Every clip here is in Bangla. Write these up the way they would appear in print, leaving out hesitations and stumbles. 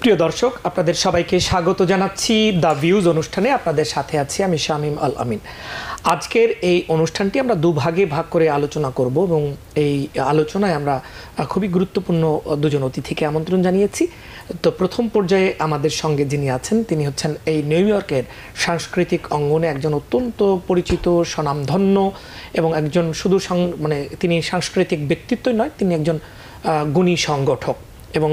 প্রিয় দর্শক, আপনাদের সবাইকে স্বাগত জানাচ্ছি দ্য ভিউজ অনুষ্ঠানে। আপনাদের সাথে আছি আমি শামীম আল আমিন। আজকের এই অনুষ্ঠানটি আমরা দুভাগে ভাগ করে আলোচনা করব এবং এই আলোচনায় আমরা খুবই গুরুত্বপূর্ণ দুজন অতিথিকে আমন্ত্রণ জানিয়েছি। তো প্রথম পর্যায়ে আমাদের সঙ্গে যিনি আছেন তিনি হচ্ছেন এই নিউ ইয়র্কের সাংস্কৃতিক অঙ্গনে একজন অত্যন্ত পরিচিত, স্বনামধন্য এবং একজন শুধু তিনি সাংস্কৃতিক ব্যক্তিত্বই নয়, তিনি একজন গুণী সংগঠক এবং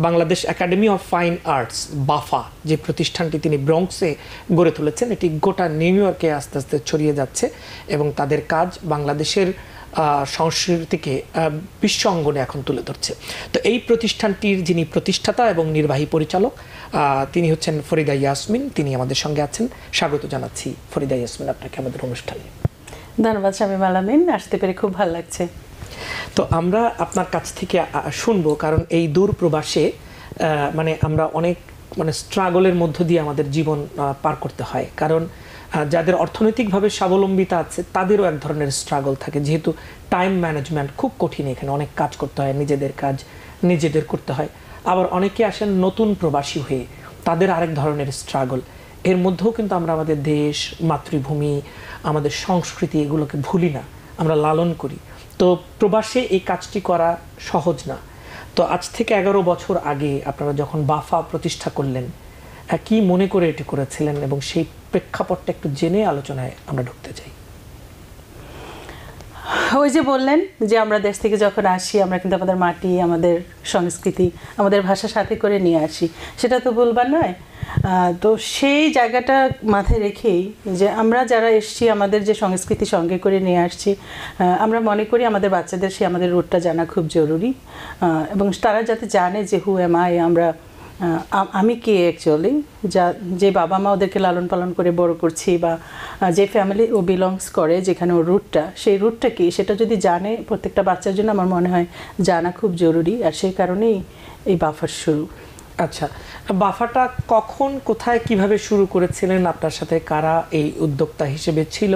Bangladesh Academy of Fine Arts BAFA যে প্রতিষ্ঠানটি তিনি ব্রঙ্কসে গড়ে তুলেছেন, এটি গোটা নিউ ইয়র্কে আস্তে আস্তে ছড়িয়ে যাচ্ছে এবং তাদের কাজ বাংলাদেশের সংস্কৃতিকে বিশ্ব অঙ্গনে এখন তুলে ধরছে। তো এই প্রতিষ্ঠানটির যিনি প্রতিষ্ঠাতা এবং নির্বাহী পরিচালক তিনি হচ্ছেন ফরিদা ইয়াসমিন। তিনি আমাদের সঙ্গে আছেন। স্বাগত জানাচ্ছি ফরিদা ইয়াসমিন আপনাকে আমাদের অনুষ্ঠানে। ধন্যবাদ শামীম আল আমিন, আসতে পেরে খুব ভালো লাগছে। তো আমরা আপনার কাছ থেকে শুনবো, কারণ এই দূর প্রবাসে আমরা অনেক স্ট্রাগলের মধ্য দিয়ে আমাদের জীবন পার করতে হয়। কারণ যাদের অর্থনৈতিকভাবে স্বাবলম্বিতা আছে তাদেরও এক ধরনের স্ট্রাগল থাকে, যেহেতু টাইম ম্যানেজমেন্ট খুব কঠিন। এখানে অনেক কাজ করতে হয়, নিজেদের কাজ নিজেদের করতে হয়। আবার অনেকে আসেন নতুন প্রবাসী হয়ে, তাদের আরেক ধরনের স্ট্রাগল। এর মধ্যেও কিন্তু আমরা আমাদের দেশ, মাতৃভূমি, আমাদের সংস্কৃতি এগুলোকে ভুলি না, আমরা লালন করি। তো প্রবাসে এই কাজটি করা সহজ না। তো আজ থেকে 11 বছর আগে আপনারা যখন বাফা প্রতিষ্ঠা করলেন, কি মনে করে এটি করেছিলেন এবং সেই প্রেক্ষাপটটা একটু জেনে আলোচনায় আমরা ঢুকতে চাই। ওই যে বললেন যে আমরা দেশ থেকে যখন আসি আমরা কিন্তু আমাদের মাটি, আমাদের সংস্কৃতি, আমাদের ভাষা সাথে করে নিয়ে আসি, সেটা তো বলবার নয়। তো সেই জায়গাটা মাথায় রেখেই যে আমরা যারা এসছি আমাদের যে সংস্কৃতি সঙ্গে করে নিয়ে আসছি, আমরা মনে করি আমাদের বাচ্চাদের সে আমাদের রুটটা জানা খুব জরুরি এবং তারা যাতে জানে যে হু এম আই, আমি কে অ্যাকচুয়ালি, যে বাবা মা ওদেরকে লালন পালন করে বড় করছি বা যে ফ্যামিলি ও বিলংস করে, যেখানে ওর রুটটা, সেই রুটটা কি সেটা যদি জানে প্রত্যেকটা বাচ্চার জন্য আমার মনে হয় জানা খুব জরুরি। আর সেই কারণেই এই বাফার শুরু। আচ্ছা, বাফাটা কখন, কোথায়, কিভাবে শুরু করেছিলেন? আপনার সাথে কারা এই উদ্যোক্তা হিসেবে ছিল?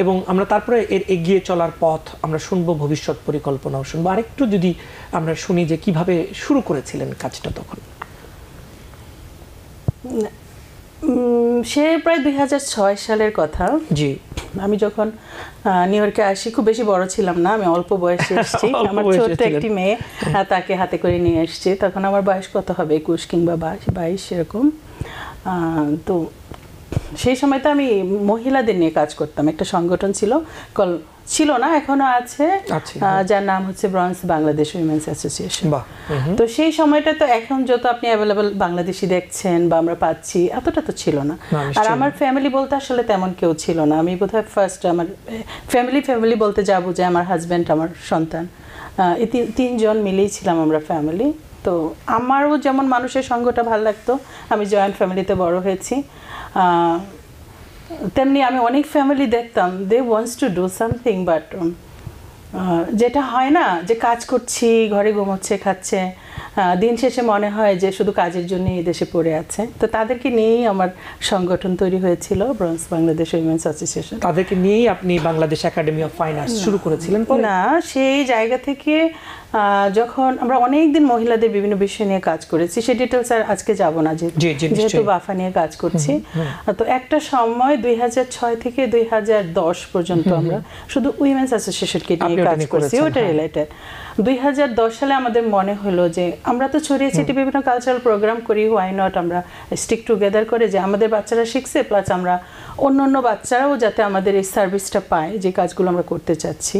এবং আমরা তারপরে এর এগিয়ে চলার পথ আমরা শুনবো, ভবিষ্যৎ পরিকল্পনাও শুনবো। আরেকটু যদি আমরা শুনি যে কিভাবে শুরু করেছিলেন কাজটা তখন। সে প্রায় 2006 সালের কথা। জি, আমি যখন নিউ ইয়র্কে আসি, খুব বেশি বড় ছিলাম না, আমি অল্প বয়সে এসেছি। আমার ছোট্ট একটি মেয়ে, তাকে হাতে করে নিয়ে এসেছি। তখন আমার বয়স কত হবে, 21 কিংবা 22 এরকম। তো সেই সময় তো আমি মহিলাদের নিয়ে কাজ করতাম। একটা সংগঠন ছিল না, এখনো আছে, যার নাম হচ্ছে ব্রঙ্কস বাংলাদেশ উইমেন্স অ্যাসোসিয়েশন। তো সেই সময়টা তো এখন যত আপনি অ্যাভেলেবল বাংলাদেশি দেখছেন বা আমরা পাচ্ছি, এতটা তো ছিল না। আর আমার ফ্যামিলি বলতে আসলে তেমন কেউ ছিল না। আমি বোধহয় ফার্স্ট আমার ফ্যামিলি বলতে যাবো যে আমার হাজব্যান্ড, আমার সন্তান, এই 3 জন মিলেই ছিলাম আমরা ফ্যামিলি। তো আমারও যেমন মানুষের সঙ্গটা ভালো লাগতো, আমি জয়েন্ট ফ্যামিলিতে বড় হয়েছি, তেমনি আমি অনেক ফ্যামিলি দেখতাম, they wants to do something, but যেটা হয় না, যে কাজ করছি, ঘরে ঘুমোচ্ছে, খাচ্ছে, দিন শেষে মনে হয় যে শুধু কাজের জন্য এই দেশে পড়ে আছে। তো তাদেরকে নিয়েই আমার সংগঠন তৈরি হয়েছিল, ব্রঙ্কস বাংলাদেশ উইমেন্স অ্যাসোসিয়েশন। তাদেরকে নিয়েই আপনি Bangladesh Academy of Fine arts শুরু করেছিলেন? না, সেই জায়গা থেকে যখন আমরা অনেকদিন মহিলাদের বিভিন্ন বিষয় নিয়ে কাজ করেছি, সে ডিটেলস আর আজকে যাব না, যেহেতু বাফা নিয়ে কাজ করছি। তো একটা সময় 2006 থেকে 2010 পর্যন্ত আমরা শুধু উইমেন্স অ্যাসোসিয়েশনকে নিয়ে কাজ করছি, ওটা রিলেটেড। 2010 সালে আমাদের মনে হলো যে আমরা তো ছড়িয়ে ছিটিয়ে বিভিন্ন কালচারাল প্রোগ্রাম করি, হোয়াই নট আমরা স্টিক টুগেদার করে, যে আমাদের বাচ্চারা শিখছে, প্লাস আমরা অন্য বাচ্চারাও যাতে আমাদের এই সার্ভিসটা পায়, যে কাজগুলো আমরা করতে চাচ্ছি,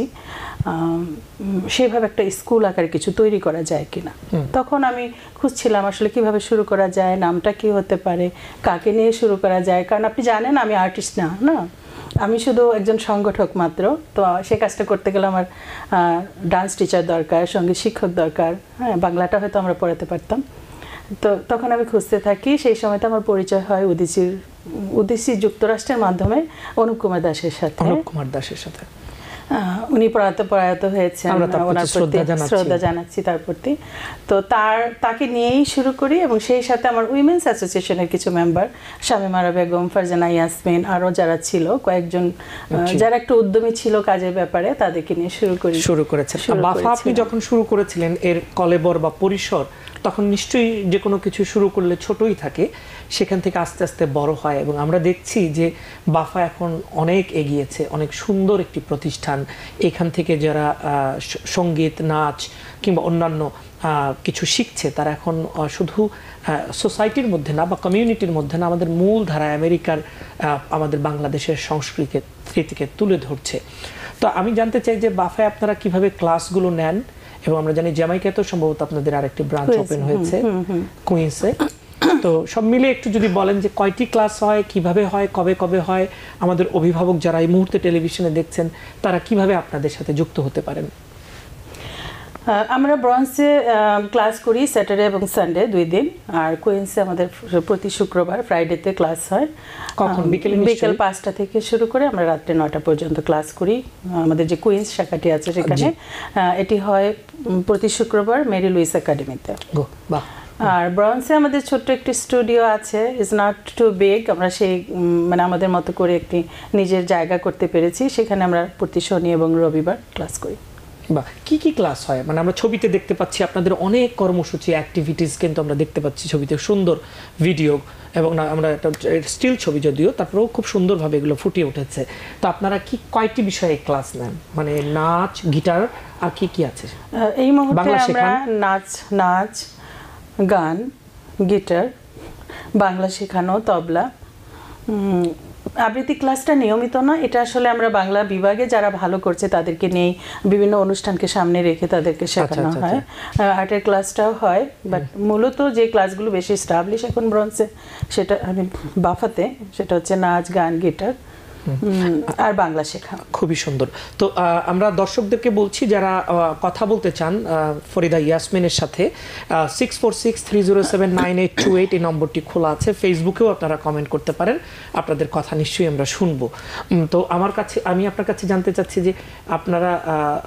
সেভাবে একটা স্কুল আকারে কিছু তৈরি করা যায় কিনা। তখন আমি খুঁজছিলাম আসলে কিভাবে শুরু করা যায়, নামটা কি হতে পারে, কাকে নিয়ে শুরু করা যায়। কারণ আপনি জানেন আমি আর্টিস্ট না, আমি শুধু একজন সংগঠক মাত্র। তো সে কাজটা করতে গেলে আমার ডান্স টিচার দরকার, সঙ্গীত শিক্ষক দরকার, হ্যাঁ, বাংলাটা হয়তো আমরা পড়াতে পারতাম। তো তখন আমি খুঁজতে থাকি। সেই সময়তে আমার পরিচয় হয় উদিসি যুক্তরাষ্ট্রের মাধ্যমে অনুপ কুমার দাসের সাথে। উনি প্রয়াত হয়েছেন, ওনার প্রতি শ্রদ্ধা জানাচ্ছি তার প্রতি। তো তাকে নিয়েই শুরু করি এবং সেই সাথে আমার উইমেন্স অ্যাসোসিয়েশনের কিছু মেম্বার, শামিমারা বেগম, ফারজানা ইয়াসমিন, আরও যারা ছিল কয়েকজন, যারা একটু উদ্যমী ছিল কাজের ব্যাপারে, তাদেরকে নিয়ে শুরু করেছেন। বাফা আপনি যখন শুরু করেছিলেন, এর কলেবর বা পরিসর তখন নিশ্চয়ই যে কোনো কিছু শুরু করলে ছোটই থাকে, সেখান থেকে আস্তে আস্তে বড় হয়। এবং আমরা দেখছি যে বাফা এখন অনেক এগিয়েছে, অনেক সুন্দর একটি প্রতিষ্ঠান। এখান থেকে যারা সঙ্গীত, নাচ কিংবা অন্যান্য কিছু শিখছে, তারা এখন শুধু সোসাইটির মধ্যে না বা কমিউনিটির মধ্যে না, আমাদের মূল ধারা আমেরিকার আমাদের বাংলাদেশের সংস্কৃতিকে তুলে ধরছে। তো আমি জানতে চাই যে বাফায় আপনারা কিভাবে ক্লাসগুলো নেন, এবং আমরা জানি জ্যামাইকাতেও সম্ভবত আপনাদের আরেকটি ব্রাঞ্চ ওপেন হয়েছে কুইন্সে। তো সব মিলে একটু যদি বলেন যে কয়টি ক্লাস হয়, কিভাবে হয়, কবে কবে হয়, আমাদের অভিভাবক যারা এই মুহূর্তে টেলিভিশনে দেখছেন তারা কিভাবে আপনাদের সাথে যুক্ত হতে পারেন। আমরা ব্রঞ্জে ক্লাস করি স্যাটারডে এবং সানডে 2 দিন, আর কুইন্সে আমাদের প্রতি শুক্রবার ফ্রাইডেতে ক্লাস হয়। কখন? বিকেল 5টা থেকে শুরু করে আমরা রাত্রে 9টা পর্যন্ত ক্লাস করি। আমাদের যে কুইন্স শাখাটি আছে সেখানে এটি হয় প্রতি শুক্রবার মেরি লুইস একাডেমিতে। আর ব্রঞ্জে আমাদের ছোট্ট একটি স্টুডিও আছে, ইজ নট টু বিগ। আমরা সেই মানে আমাদের মতো করে একটি নিজের জায়গা করতে পেরেছি, সেখানে আমরা প্রতি শনি এবং রবিবার ক্লাস করি। বা কি কি ক্লাস হয়? মানে আমরা ছবিতে দেখতে পাচ্ছি আপনাদের অনেক কর্মসূচি, অ্যাক্টিভিটিস কিন্তু আমরা দেখতে পাচ্ছি ছবিতে, সুন্দর ভিডিও, এবং আমরা একটা স্টিল ছবি যদিও, তারপরেও খুব সুন্দরভাবে এগুলো ফুটিয়ে উঠেছে। তো আপনারা কয়টি বিষয়ে ক্লাস নেন? মানে নাচ, গিটার, আর কি কি আছে? এই মুহূর্তে আমরা নাচ, গান, গিটার, বাংলা শেখানো, তবলা। আবৃত্তি ক্লাসটা নিয়মিত না, এটা আসলে আমরা বাংলা বিভাগে যারা ভালো করছে তাদেরকে নিয়ে বিভিন্ন অনুষ্ঠানকে সামনে রেখে তাদেরকে শেখানো হয়। আর্টের ক্লাসটাও হয়, বাট মূলত যে ক্লাসগুলো বেশি এস্টাবলিশ এখন ব্রঞ্জে, সেটা বাফাতে, সেটা হচ্ছে নাচ, গান, গিটার আর বাংলা শেখা। খুবই সুন্দর। তো আমরা দর্শকদেরকে বলছি যারা কথা বলতে চান ফরিদা ইয়াসমিনের সাথে, 6463079828 এই নম্বরটি খোলা আছে। ফেসবুকেও আপনারা কমেন্ট করতে পারেন, আপনাদের কথা নিশ্চয়ই আমরা শুনবো। তো আমি আপনার কাছে জানতে চাচ্ছি যে আপনারা,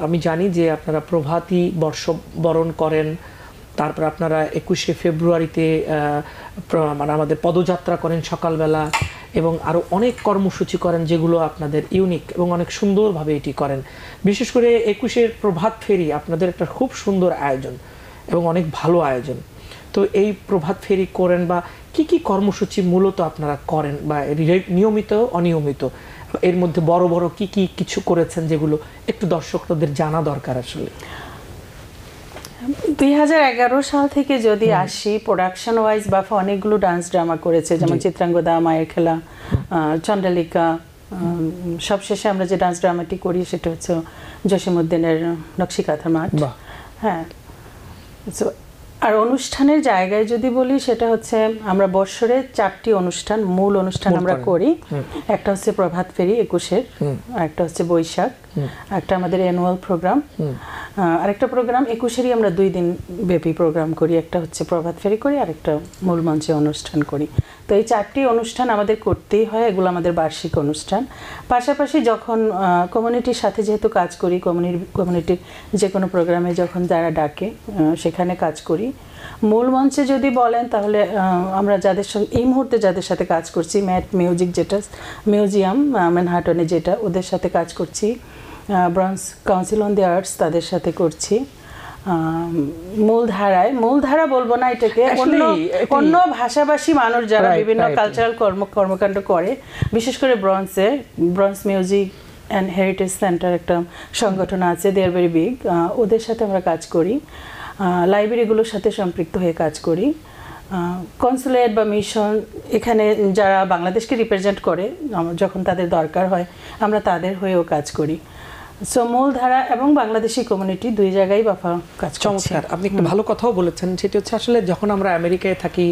আমি জানি যে আপনারা প্রভাতী বর্ষবরণ করেন, তারপর আপনারা 21শে ফেব্রুয়ারিতে মানে আমাদের পদযাত্রা করেন সকালবেলা, এবং আরও অনেক কর্মসূচি করেন যেগুলো আপনাদের ইউনিক এবং অনেক সুন্দরভাবে এটি করেন। বিশেষ করে 21শের প্রভাত ফেরি আপনাদের একটা খুব সুন্দর আয়োজন এবং অনেক ভালো আয়োজন। তো এই প্রভাত ফেরি করেন বা কি কি কর্মসূচি মূলত আপনারা করেন, বা নিয়মিত অনিয়মিত, এর মধ্যে বড় বড় কি কি কিছু করেছেন যেগুলো একটু দর্শকদের জানা দরকার আসলে? 2011 সাল থেকে যদি আসি, প্রোডাকশন ওয়াইজ বাফা অনেকগুলো ডান্স ড্রামা করেছে, যেমন চিত্রাঙ্গদা, মায়ের খেলা, চন্ডালিকা। সবশেষে আমরা যে ডান্স ড্রামাটি করি সেটা হচ্ছে জসীমউদ্দিনের নকশিকাঁথার মাঠ। হ্যাঁ, আর অনুষ্ঠানের জায়গায় যদি বলি, সেটা হচ্ছে আমরা বৎসরে 4টি অনুষ্ঠান, মূল অনুষ্ঠান আমরা করি। একটা হচ্ছে প্রভাত ফেরি 21-এর, একটা হচ্ছে বৈশাখ, একটা আমাদের অ্যানুয়াল প্রোগ্রাম, আরেকটা প্রোগ্রাম 21-এরই আমরা 2 দিন ব্যাপী প্রোগ্রাম করি। একটা হচ্ছে প্রভাত ফেরি করি, আর একটা মূল মঞ্চে অনুষ্ঠান করি। তো এই 4টি অনুষ্ঠান আমাদের করতেই হয়, এগুলো আমাদের বার্ষিক অনুষ্ঠান। পাশাপাশি যখন কমিউনিটির সাথে যেহেতু কাজ করি, কমিউনিটির যে কোনো প্রোগ্রামে যখন যারা ডাকে সেখানে কাজ করি। মূল মঞ্চে যদি বলেন তাহলে আমরা যাদের সঙ্গে এই মুহূর্তে যাদের সাথে কাজ করছি, ম্যাট মিউজিক, যেটা মিউজিয়াম ম্যানহাটনে, যেটা ওদের সাথে কাজ করছি। Bronze council on the arts, তাদের সাথে করছি। মূলধারা বলবো না এটাকে, অন্য ভাষাভাষী মানুষ যারা বিভিন্ন কালচারাল কর্মকাণ্ড করে, বিশেষ করে bronze music and heritage centre একটা সংগঠন আছে, দে আর ভেরি বিগ, ওদের সাথে আমরা কাজ করি। লাইব্রেরিগুলোর সাথে সম্পৃক্ত হয়ে কাজ করি। কনসুলেট বা মিশন, এখানে যারা বাংলাদেশকে রিপ্রেজেন্ট করে, যখন তাদের দরকার হয় আমরা তাদের হয়েও কাজ করি। সো মূলধারা এবং বাংলাদেশি কমিউনিটি 2 জায়গায় বাফা কাজ করছে। চমৎকার, আপনি একটা ভালো কথাও বলেছেন। সেটি হচ্ছে আসলে যখন আমরা আমেরিকায় থাকি,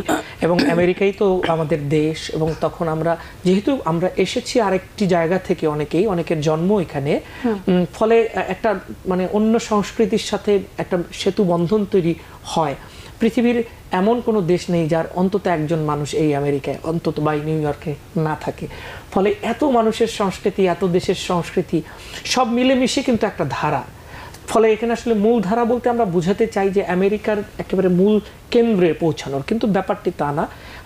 এবং আমেরিকাই তো আমাদের দেশ, এবং তখন আমরা যেহেতু আমরা এসেছি আরেকটি জায়গা থেকে, অনেকের জন্ম এখানে, ফলে একটা মানে অন্য সংস্কৃতির সাথে একটা সেতু বন্ধন তৈরি হয়। পৃথিবীর এমন কোনো দেশ নেই যার অন্তত একজন মানুষ এই আমেরিকায়, অন্তত বা নিউ ইয়র্কে না থাকে। ফলে এত মানুষের সংস্কৃতি, এত দেশের সংস্কৃতি সব মিলেমিশে কিন্তু একটা ধারা। ফলে এখানে আসলে মূলধারা বলতে আমরা বোঝাতে চাই যে আমেরিকার একেবারে মূল কেন্দ্রে পৌঁছানোর, কিন্তু ব্যাপারটি তা না।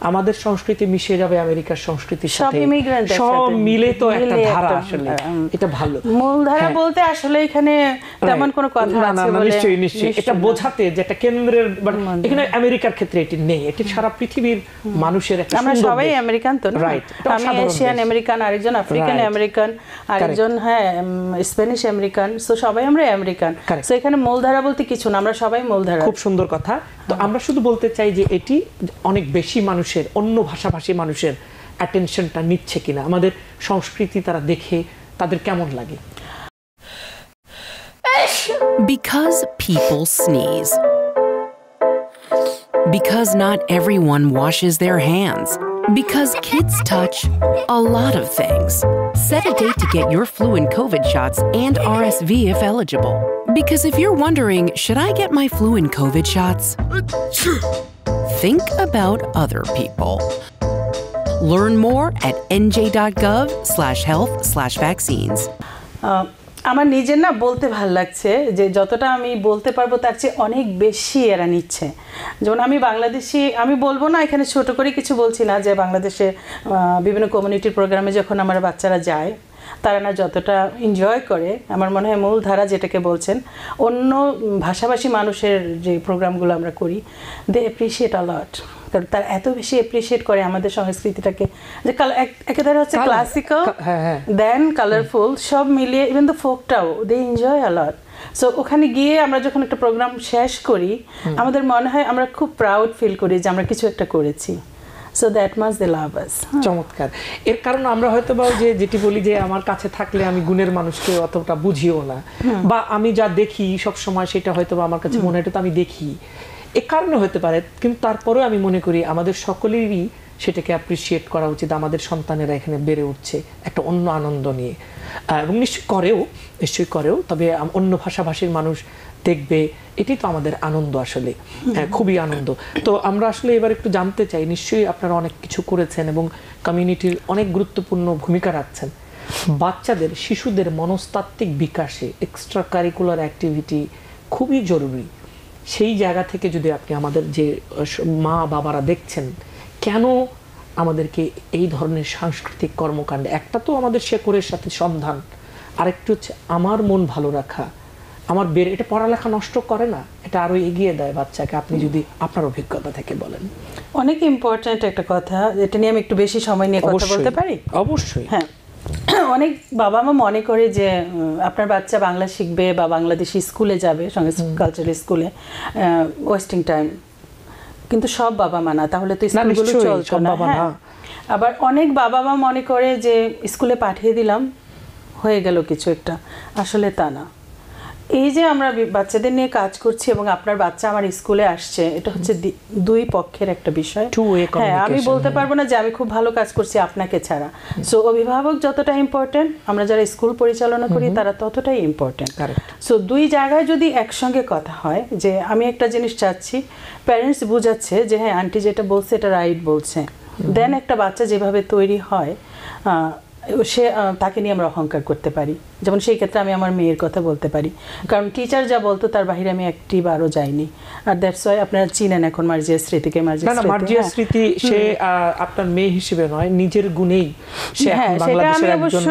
আমাদের সংস্কৃতি মিশে যাবে আমেরিকার সংস্কৃতির সাথে, সব মিলে তো একটা ধারা, আসলে এটা ভালো। মূলধারা বলতে আসলে এখানে তেমন কোনো কথা আছে বলে নিশ্চয়ই নিশ্চয়ই এটা বোঝাতে যে একটা কেন্দ্রের, এখানে আমেরিকার ক্ষেত্রে এটি নেই, এটি সারা পৃথিবীর মানুষের একটা, আমরা সবাই আমেরিকান তো, রাইট? আমি এশিয়ান আমেরিকান, আরেকজন আফ্রিকান আমেরিকান, আরেকজন স্প্যানিশ আমেরিকান, সো সবাই আমরা আমেরিকান। সো এখানে মূলধারা বলতে কিছু না, আমরা সবাই মূলধারা। খুব সুন্দর কথা। তো আমরা শুধু বলতে চাই যে এটি অনেক বেশি মানুষের, অন্য ভাষাভাষী মানুষের অ্যাটেনশনটা নিচ্ছে কিনা, আমাদের সংস্কৃতি তারা দেখে তাদের কেমন লাগে। Because people sneeze. Because not everyone washes their hands. Because kids touch a lot of things. Set a date to get your flu and COVID shots and RSV if eligible. Because if you're wondering, should I get my flu and COVID shots? Think about other people. Learn more at nj.gov/health/vaccines. আমার নিজের না বলতে ভাল লাগছে যে যতটা আমি বলতে পারবো তার চেয়ে অনেক বেশি এরা নিচ্ছে। যেমন আমি বাংলাদেশি, আমি বলবো না এখানে ছোট করে কিছু বলছি না, যে বাংলাদেশে বিভিন্ন কমিউনিটির প্রোগ্রামে যখন আমার বাচ্চারা যায় তারা না যতটা এনজয় করে, আমার মনে হয় মূলধারা যেটাকে বলছেন অন্য ভাষাভাষী মানুষের যে প্রোগ্রামগুলো আমরা করি, দে অ্যাপ্রিসিয়েট আ লট। কারণ তারা এত বেশি অ্যাপ্রিসিয়েট করে আমাদের সংস্কৃতিটাকে, যে একেবারে হচ্ছে ক্লাসিক্যাল, দেন কালারফুল, সব মিলিয়ে ইভেন দ্য ফোকটাও they enjoy a lot. So ওখানে গিয়ে আমরা যখন একটা প্রোগ্রাম শেষ করি আমাদের মনে হয় আমরা খুব প্রাউড ফিল করি যে আমরা কিছু একটা করেছি। So that much they love us. চমৎকার। এর কারণ আমরা হয়তো বা যে যেটি বলি যে আমার কাছে থাকলে আমি গুণের মানুষকে অতটা বুঝিও না, বা আমি যা দেখি সব সময় সেটা হয়তো বা আমার কাছে মনে হয় তো আমি দেখি, এ কারণে হতে পারে। কিন্তু তারপরেও আমি মনে করি আমাদের সকলেরই সেটাকে অ্যাপ্রিসিয়েট করা উচিত। আমাদের সন্তানেরা এখানে বেড়ে উঠছে একটা অন্য আনন্দ নিয়ে, এবং নিশ্চয়ই করেও, তবে অন্য ভাষাভাষীর মানুষ দেখবে, এটি তো আমাদের আনন্দ, আসলে খুবই আনন্দ। তো আমরা আসলে এবার একটু জানতে চাই, নিশ্চয়ই আপনারা অনেক কিছু করেছেন এবং কমিউনিটির অনেক গুরুত্বপূর্ণ ভূমিকা রাখছেন। বাচ্চাদের, শিশুদের মনস্তাত্ত্বিক বিকাশে এক্সট্রা কারিকুলার অ্যাক্টিভিটি খুবই জরুরি। সেই জায়গা থেকে যদি আপনি আমাদের যে মা বাবারা দেখছেন, কেন আমাদেরকে এই ধরনের সাংস্কৃতিক কর্মকাণ্ডে, একটা তো আমাদের শেকড়ের সাথে সন্ধান, আরেকটু হচ্ছে আমার মন ভালো রাখা, আমার এটা পড়ালেখা নষ্ট করে না, এটা আরো এগিয়ে দেয় বাচ্চাকে। আপনি যদি আপনার অভিজ্ঞতা থেকে বলেন। অনেক ইম্পর্ট্যান্ট একটা কথা, এটা নিয়ে আমি একটু বেশি সময় নিয়ে কথা বলতে পারি? অবশ্যই। হ্যাঁ, অনেক বাবা মা মনে করে যে আপনার বাচ্চা বাংলা শিখবে বা বাংলাদেশি স্কুলে যাবে, কালচারাল স্কুলে ওয়েস্টিং টাইম, কিন্তু সব বাবা মা না, তাহলে তো স্কুলগুলো চলতো না। আবার অনেক বাবা মা মনে করে যে স্কুলে পাঠিয়ে দিলাম হয়ে গেল কিছু একটা, আসলে তা না। এই যে আমরা বাচ্চাদের নিয়ে কাজ করছি এবং আপনার বাচ্চা আমার স্কুলে আসছে, এটা হচ্ছে দুই পক্ষের একটা বিষয়। হ্যাঁ, আমি বলতে পারবো না যে আমি খুব ভালো কাজ করছি আপনাকে ছাড়া। সো অভিভাবক যতটা ইম্পর্টেন্ট, আমরা যারা স্কুল পরিচালনা করি তারা ততটাই ইম্পর্টেন্ট। সো দুই জায়গায় যদি একসঙ্গে কথা হয়, যে আমি একটা জিনিস চাচ্ছি, প্যারেন্টস বুঝাচ্ছে যে হ্যাঁ আন্টি যেটা বলছে এটা রাইট বলছে, দেন একটা বাচ্চা যেভাবে তৈরি হয় সে তাকে নিয়ে আমরা অহংকার করতে পারি। যেমন সেই ক্ষেত্রে আমি আমার মেয়ের কথা বলতে পারি, কারণ টিচার যা বলতো তার বাইরে আমি একটি বারও যাইনি। আর দ্যাটস ওয়াই আপনারা চিনেন এখন মার্জিয়া স্মৃতিকে। মার্জিয়া স্মৃতি সে আপনার মেয়ে হিসেবে নয়, নিজের গুণেই সে বাংলাদেশের একজন,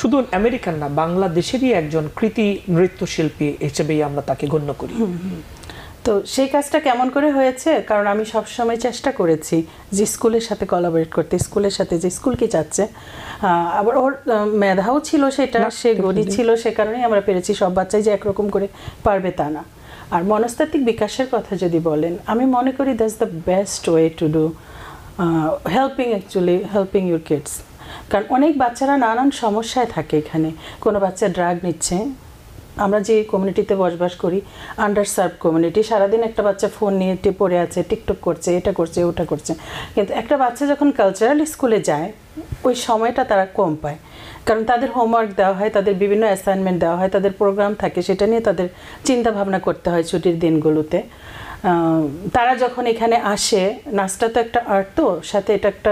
শুধু আমেরিকান না, বাংলাদেশেরই একজন কৃতি নৃত্যশিল্পী হিসেবেই আমরা তাকে গণ্য করি। তো সেই কাজটা কেমন করে হয়েছে, কারণ আমি সবসময় চেষ্টা করেছি যে স্কুলের সাথে কোলাবোরেট করতে, স্কুলের সাথে যে স্কুল কি চাচ্ছে। আবার ওর মেধাও ছিল, সেটা সে গণিত ছিল, সে কারণেই আমরা পেরেছি। সব বাচ্চাই যে একরকম করে পারবে তা না। আর মনস্তাত্ত্বিক বিকাশের কথা যদি বলেন, আমি মনে করি that's the best way to do helping your kids. কারণ অনেক বাচ্চারা নানান সমস্যায় থাকে এখানে। কোনো বাচ্চা ড্রাগ নিচ্ছে, আমরা যে কমিউনিটিতে বসবাস করি আন্ডার সার্ভ কমিউনিটি, সারাদিন একটা বাচ্চা ফোন নিয়ে পড়ে আছে, টিকটক করছে, এটা করছে ওটা করছে। কিন্তু একটা বাচ্চা যখন কালচারাল স্কুলে যায় ওই সময়টা তারা কম পায়, কারণ তাদের হোমওয়ার্ক দেওয়া হয়, তাদের বিভিন্ন অ্যাসাইনমেন্ট দেওয়া হয়, তাদের প্রোগ্রাম থাকে, সেটা নিয়ে তাদের চিন্তা ভাবনা করতে হয় ছুটির দিনগুলোতে। তারা যখন এখানে আসে, নাচটা তো একটা আর্ট, তো সাথে এটা একটা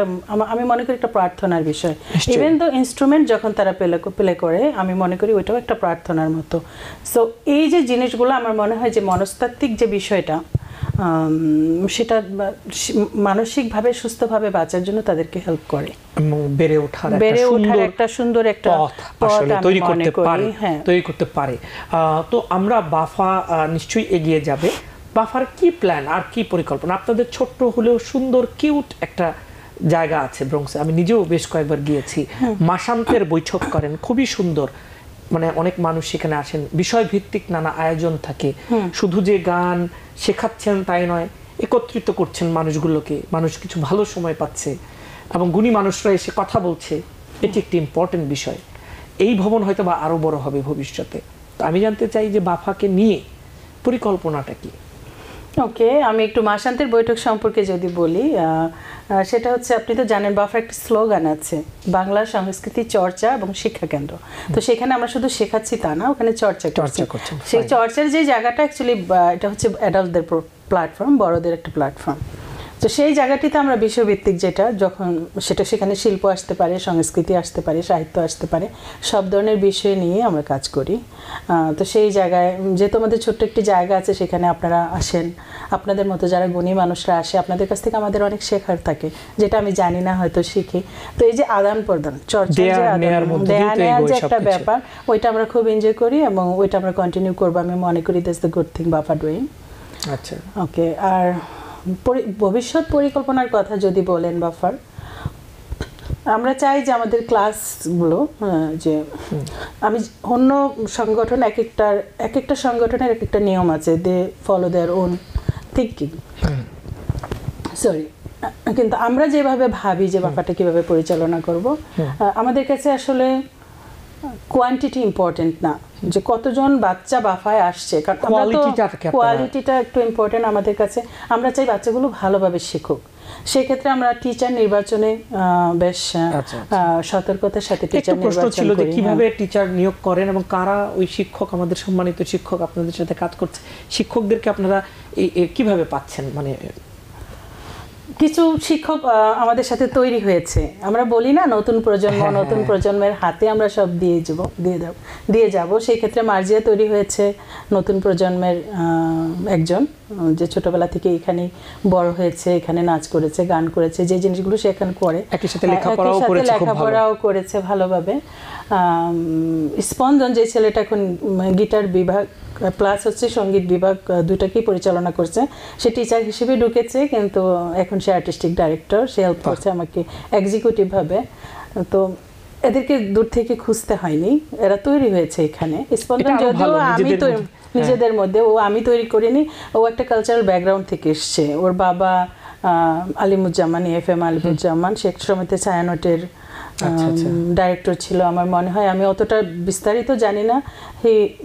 আমি মনে করি একটা প্রার্থনার বিষয়। ইভেন তো ইনস্ট্রুমেন্ট যখন তারা প্লে করে, আমি মনে করি ওইটাও একটা প্রার্থনার মতো। সো এই যে জিনিসগুলো আমার মনে হয় যে মনস্তাত্ত্বিক যে বিষয়টা, সেটা মানসিকভাবে সুস্থভাবে বাঁচার জন্য তাদেরকে হেল্প করে এবং বেড়ে ওঠার একটা সুন্দর একটা পথ তৈরি করতে পারে। তো আমরা বাফা নিশ্চয়ই এগিয়ে যাবে। বাফার কি প্ল্যান আর কি পরিকল্পনা? আপনাদের ছোট্ট হলেও সুন্দর কিউট একটা জায়গা আছে ব্রঙ্কসে, আমি নিজেও বেশ কয়েকবার গিয়েছি। মাসান্তের বৈঠক করেন, খুবই সুন্দর, মানে অনেক মানুষ সেখানে আসেন, বিষয় ভিত্তিক নানা আয়োজন থাকে। শুধু যে গান শেখাচ্ছেন তাই নয়, একত্রিত করছেন মানুষগুলোকে, মানুষ কিছু ভালো সময় পাচ্ছে এবং গুণী মানুষরা এসে কথা বলছে, এটি একটি ইম্পর্টেন্ট বিষয়। এই ভবন হয়তো বা আরো বড় হবে ভবিষ্যতে। তো আমি জানতে চাই যে বাফাকে নিয়ে পরিকল্পনাটা কি? ওকে, আমি একটু মাসান্তের বৈঠক সম্পর্কে যদি বলি, সেটা হচ্ছে, আপনি তো জানেন বাফার একটা স্লোগান আছে, বাংলা সংস্কৃতি চর্চা এবং শিক্ষা কেন্দ্র। তো সেখানে আমরা শুধু শেখাচ্ছি তা না, ওখানে চর্চা করছি। সেই চর্চার যে জায়গাটা অ্যাকচুয়ালি এটা হচ্ছে অ্যাডাল্টদের প্ল্যাটফর্ম, বড়দের একটা প্ল্যাটফর্ম। তো সেই জায়গাটিতে আমরা বিষয়ভিত্তিক যেটা, যখন সেখানে শিল্প আসতে পারে, সংস্কৃতি আসতে পারে, সাহিত্য আসতে পারে, সব ধরনের বিষয় নিয়ে আমরা কাজ করি। তো সেই জায়গায় যেহেতু আমাদের ছোট্ট একটি জায়গা আছে, সেখানে আপনারা আসেন, আপনাদের মতো যারা গুণী মানুষরা আসে, আপনাদের কাছ থেকে আমাদের অনেক শেখার থাকে, যেটা আমি জানি না হয়তো শিখি। তো এই যে আদান প্রদান, চর্চা যে একটা ব্যাপার, ওইটা আমরা খুব এনজয় করি এবং ওইটা আমরা কন্টিনিউ করবো। আমি মনে করি that's the good thing BAFA doing. আচ্ছা, ওকে। আর ভবিষ্যৎ পরিকল্পনার কথা যদি বলেন বাফার, আমরা চাই যে আমাদের ক্লাসগুলো, যে আমি অন্য সংগঠন এক একটা সংগঠনের এক একটা নিয়ম আছে, দে ফলো দেয়ার ওন থিঙ্কিং, কিন্তু আমরা যেভাবে ভাবি যে ব্যাপারটা কিভাবে পরিচালনা করব, আমাদের কাছে আসলে কোয়ান্টিটি ইম্পর্টেন্ট না, যে কতজন বাচ্চা বাফায় আসছে, কারণ কোয়ালিটিটা একটু ইম্পর্টেন্ট আমাদের কাছে। আমরা চাই বাচ্চাগুলো ভালোভাবে শিখুক। সেক্ষেত্রে আমরা টিচার নির্বাচনে বেশ সতর্কতার সাথে টিচার নির্বাচন ছিল যে কিভাবে টিচার নিয়োগ করেন এবং কারা ওই শিক্ষক, আমাদের সম্মানিত শিক্ষক আপনাদের সাথে কাজ করছে, শিক্ষকদেরকে আপনারা কিভাবে পাচ্ছেন? মানে কিছু শিক্ষক আমাদের সাথে তৈরি হয়েছে, আমরা বলি না নতুন প্রজন্ম, নতুন প্রজন্মের হাতে আমরা সব দিয়ে যাব। সেই ক্ষেত্রে মার্জিয়া তৈরি হয়েছে নতুন প্রজন্মের একজন, যে ছোটবেলা থেকে এখানে বড় হয়েছে, এখানে নাচ করেছে, গান করেছে, যে জিনিসগুলো সে এখানে করে, একই সাথে লেখাপড়াও করেছে ভালোভাবে। স্পন্দন, যে ছেলেটা এখন গিটার বিভাগ প্লাস হচ্ছে সঙ্গীত বিভাগ দুটাকেই পরিচালনা করছে, সে টিচার হিসেবে ঢুকেছে, কিন্তু এখন সে আর্টিস্টিক ডাইরেক্টর, সে হেল্প করছে আমাকে এক্সিকিউটিভভাবে। তো এদেরকে দূর থেকে খুঁজতে হয়নি, এরা তৈরি হয়েছে এখানে। স্পন্দন যদিও আমি তো নিজেদের মধ্যে, আমি তৈরি করিনি, ও একটা কালচারাল ব্যাকগ্রাউন্ড থেকে এসছে। ওর বাবা আলিমুজ্জামান, FM আলিমুজ্জামান, সে এক সময়তে ছায়ানটের ডাইরেক্টর ছিল আমার মনে হয়, আমি অতটা বিস্তারিত জানি না।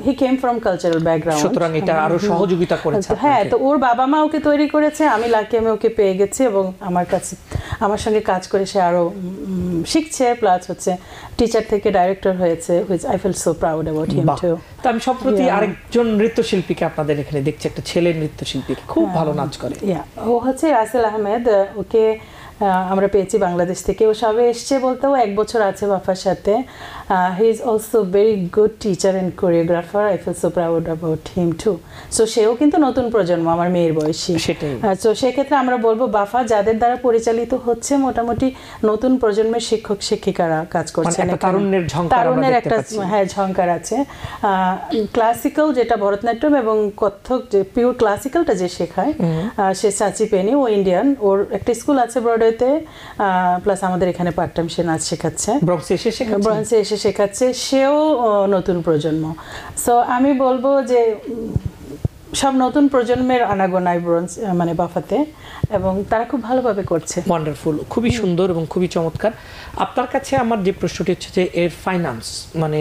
হি কেম ফ্রম কালচারাল ব্যাকগ্রাউন্ড, সুতরাং এটা আরো সহযোগিতা করেছে। হ্যাঁ, তো ওর বাবা মা ওকে তৈরি করেছে, আমি লাকি আমি ওকে পেয়ে গেছি এবং আমার সঙ্গে কাজ করে সে আরো শিখছে, প্লাস হচ্ছে টিচার থেকে ডাইরেক্টর হয়েছে, which I feel so proud about him too. তো আমি সম্প্রতি আরেকজন নৃত্যশিল্পীকে আপনাদের এখানে দেখছি, একটা ছেলে নৃত্যশিল্পী, খুব ভালো নাচ করে। ও হচ্ছে রাসেল আহমেদ, ওকে আমরা পেয়েছি বাংলাদেশ থেকে। ও সবে এসছে বলতে ও 1 বছর আছে বাফার সাথে। He is also very good teacher and choreographer, I feel so proud about him too. So সেও কিন্তু নতুন প্রজন্ম, আমার মেয়ের বয়সী। তো সেক্ষেত্রে আমরা বলবো বাফা যাদের দ্বারা পরিচালিত হচ্ছে, মোটামুটি নতুন প্রজন্মের শিক্ষক শিক্ষিকারা কাজ করছেন, তারুণ্যের একটা ঝংকার আছে। ক্লাসিক্যাল যেটা ভরতনাট্যম এবং কত্থক, যে পিওর ক্লাসিক্যালটা যে শেখায়, সে চাচি পেনি, ও ইন্ডিয়ান, ওর একটা স্কুল আছে ব্রডওয়েতে, প্লাস আমাদের এখানে পার্ট টাইম সে নাচ শেখাচ্ছে, ব্রন্সে এসে শেখাচ্ছে, সেও নতুন প্রজন্ম। সো আমি বলবো যে সব নতুন প্রজন্মের আনাগোনায় ব্রন্স মানে বাফাতে, এবং তারা খুব ভালোভাবে করছে। ওয়ান্ডারফুল, খুবই সুন্দর এবং খুবই চমৎকার। আপনার কাছে আমার যে প্রশ্নটি হচ্ছে যে এর ফাইন্যান্স, মানে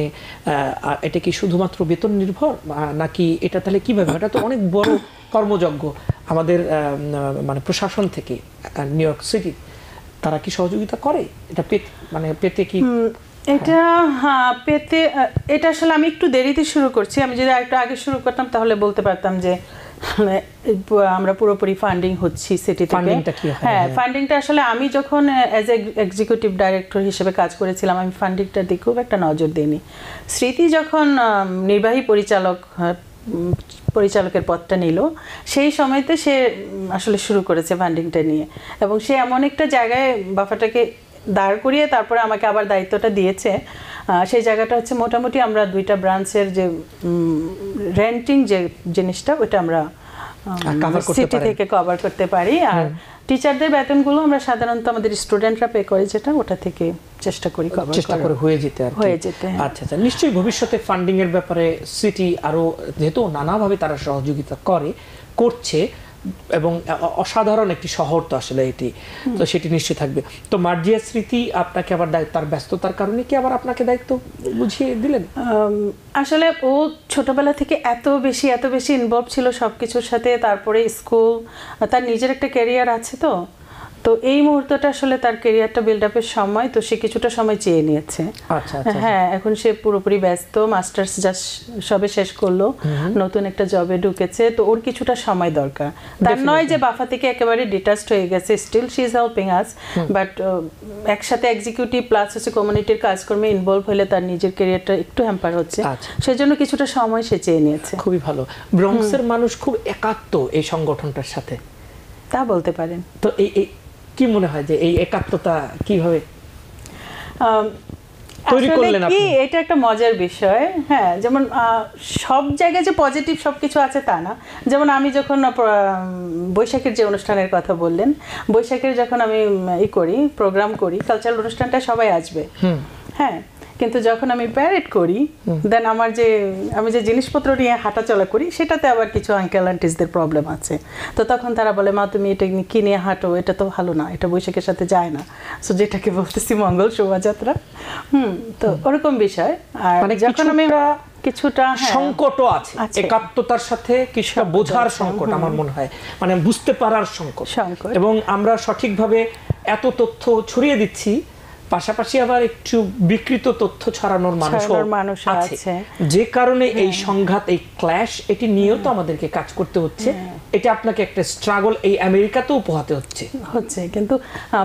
এটা কি শুধুমাত্র বেতন নির্ভর, নাকি এটা তাহলে কিভাবে? এটা তো অনেক বড় কর্মযজ্ঞ আমাদের মানে প্রশাসন থেকে, নিউ ইয়র্ক সিটি, তারা কি সহযোগিতা করে এটা পেতে কি? এটা পেতে, এটা আসলে আমি একটু দেরিতে শুরু করছি। আমি যদি একটু আগে শুরু করতাম তাহলে বলতে পারতাম যে আমরা পুরোপুরি ফান্ডিং হচ্ছি সিটি থেকে। হ্যাঁ, ফান্ডিংটা আসলে আমি যখন অ্যাজ এক্সিকিউটিভ ডাইরেক্টর হিসেবে কাজ করেছিলাম, আমি ফান্ডিংটার দিকে খুব একটা নজর দিইনি। স্মৃতি যখন নির্বাহী পরিচালকের পদটা নিল, সেই সময়তে সে আসলে শুরু করেছে ফান্ডিংটা নিয়ে, এবং সে এমন একটা জায়গায় বাফাটাকে দাঁড় করিয়ে তারপরে আমাকে আবার দায়িত্বটা দিয়েছে। সেই জায়গাটা হচ্ছে মোটামুটি আমরা 2টা ব্রাঞ্চের যে রেন্টিং যে জিনিসটা, ওটা আমরা সিটি থেকে কভার করতে পারি। আর টিচারদের বেতনগুলো আমরা সাধারণত আমাদের স্টুডেন্টরা পে করে, যেটা ওটা থেকে চেষ্টা করি হয়ে যেতে। আচ্ছা আচ্ছা, নিশ্চয়ই ভবিষ্যতে ফান্ডিং এর ব্যাপারে সিটি আরো যেহেতু নানাভাবে তারা সহযোগিতা করছে এবং অসাধারণ একটি শহর তো আসলে এটি, তো সেটি নিশ্চয়ই থাকবে। তো মার্জিয়া স্মৃতি আপনাকে আবার তার ব্যস্ততার কারণে কি আবার আপনাকে দায়িত্ব বুঝিয়ে দিলেন? আসলে ও ছোটবেলা থেকে এত বেশি ইনভলভ ছিল সবকিছুর সাথে, তারপরে স্কুল, তার নিজের একটা ক্যারিয়ার আছে, তো এই মুহূর্তটা আসলে তার ক্যারিয়ারটা বিল্ড আপের সময়, তো সে কিছুটা সময় চেয়ে নিয়েছে। হ্যাঁ, এখন সে পুরোপুরি ব্যস্ত, মাস্টার্স জাস্ট সবে শেষ করলো, নতুন একটা জবে ঢুকেছে, তো ওর কিছুটা সময় দরকার। তার নয় যে বাফা থেকে একেবারে ডিটাচড হয়ে গেছে, still she is helping us, but একসাথে এক্সিকিউটিভ প্লাস হচ্ছে কমিউনিটির কাজকর্মে ইনভলভ হলে তার নিজের ক্যারিয়ারটা একটু হ্যাম্পার হচ্ছে, সেজন্য কিছুটা সময় সে চেয়ে নিয়েছে। খুবই ভালো। ব্রঙ্কসের মানুষ খুব একাত্ম এই সংগঠনটার সাথে, তা বলতে পারেন। তো এই কি মনে হয় যে এই একাত্মতা কিভাবে তৈরি করলেন আপনি? এটা একটা মজার বিষয়। হ্যাঁ, যেমন সব জায়গায় যে পজিটিভ সবকিছু আছে তা না। যেমন আমি যখন বৈশাখের যে অনুষ্ঠানের কথা বললেন, বৈশাখের যখন আমি প্রোগ্রাম করি, কালচারাল অনুষ্ঠানটা সবাই আসবে, হ্যাঁ, কিন্তু যখন আমি প্যারেড করি, দেন আমি যে জিনিসপত্র নিয়ে হাঁটাচলা করি, সেটাতে আবার কিছু আঙ্কেল আন্টিসদের প্রবলেম আছে। তো তখন তারা বলে, মা তুমি এটা কি নিয়ে হাঁটো, এটা তো ভালো না, এটা বৈশাখের সাথে যায় না। সো যেটাকে বলতেছি মঙ্গল শোভাযাত্রা, তো ওরকম বিষয়। আর যখন আমি কিছুটা সংকটও আছে একাত্মতার সাথে, কিছুটা বোঝার সংকট আমার মনে হয়, মানে বুঝতে পারার সংকট, এবং আমরা সঠিকভাবে এত তথ্য ছড়িয়ে দিচ্ছি, পাশাপাশি আবার একটু বিকৃত তথ্য ছড়ানোর মানুষ আছে, যে কারণে এই সংঘাত, এই ক্ল্যাশ, এটি নিয়েও তো আমাদেরকে কাজ করতে হচ্ছে। এটা আপনাকে একটা স্ট্রাগল এই আমেরিকাতেও পোহাতে হচ্ছে। কিন্তু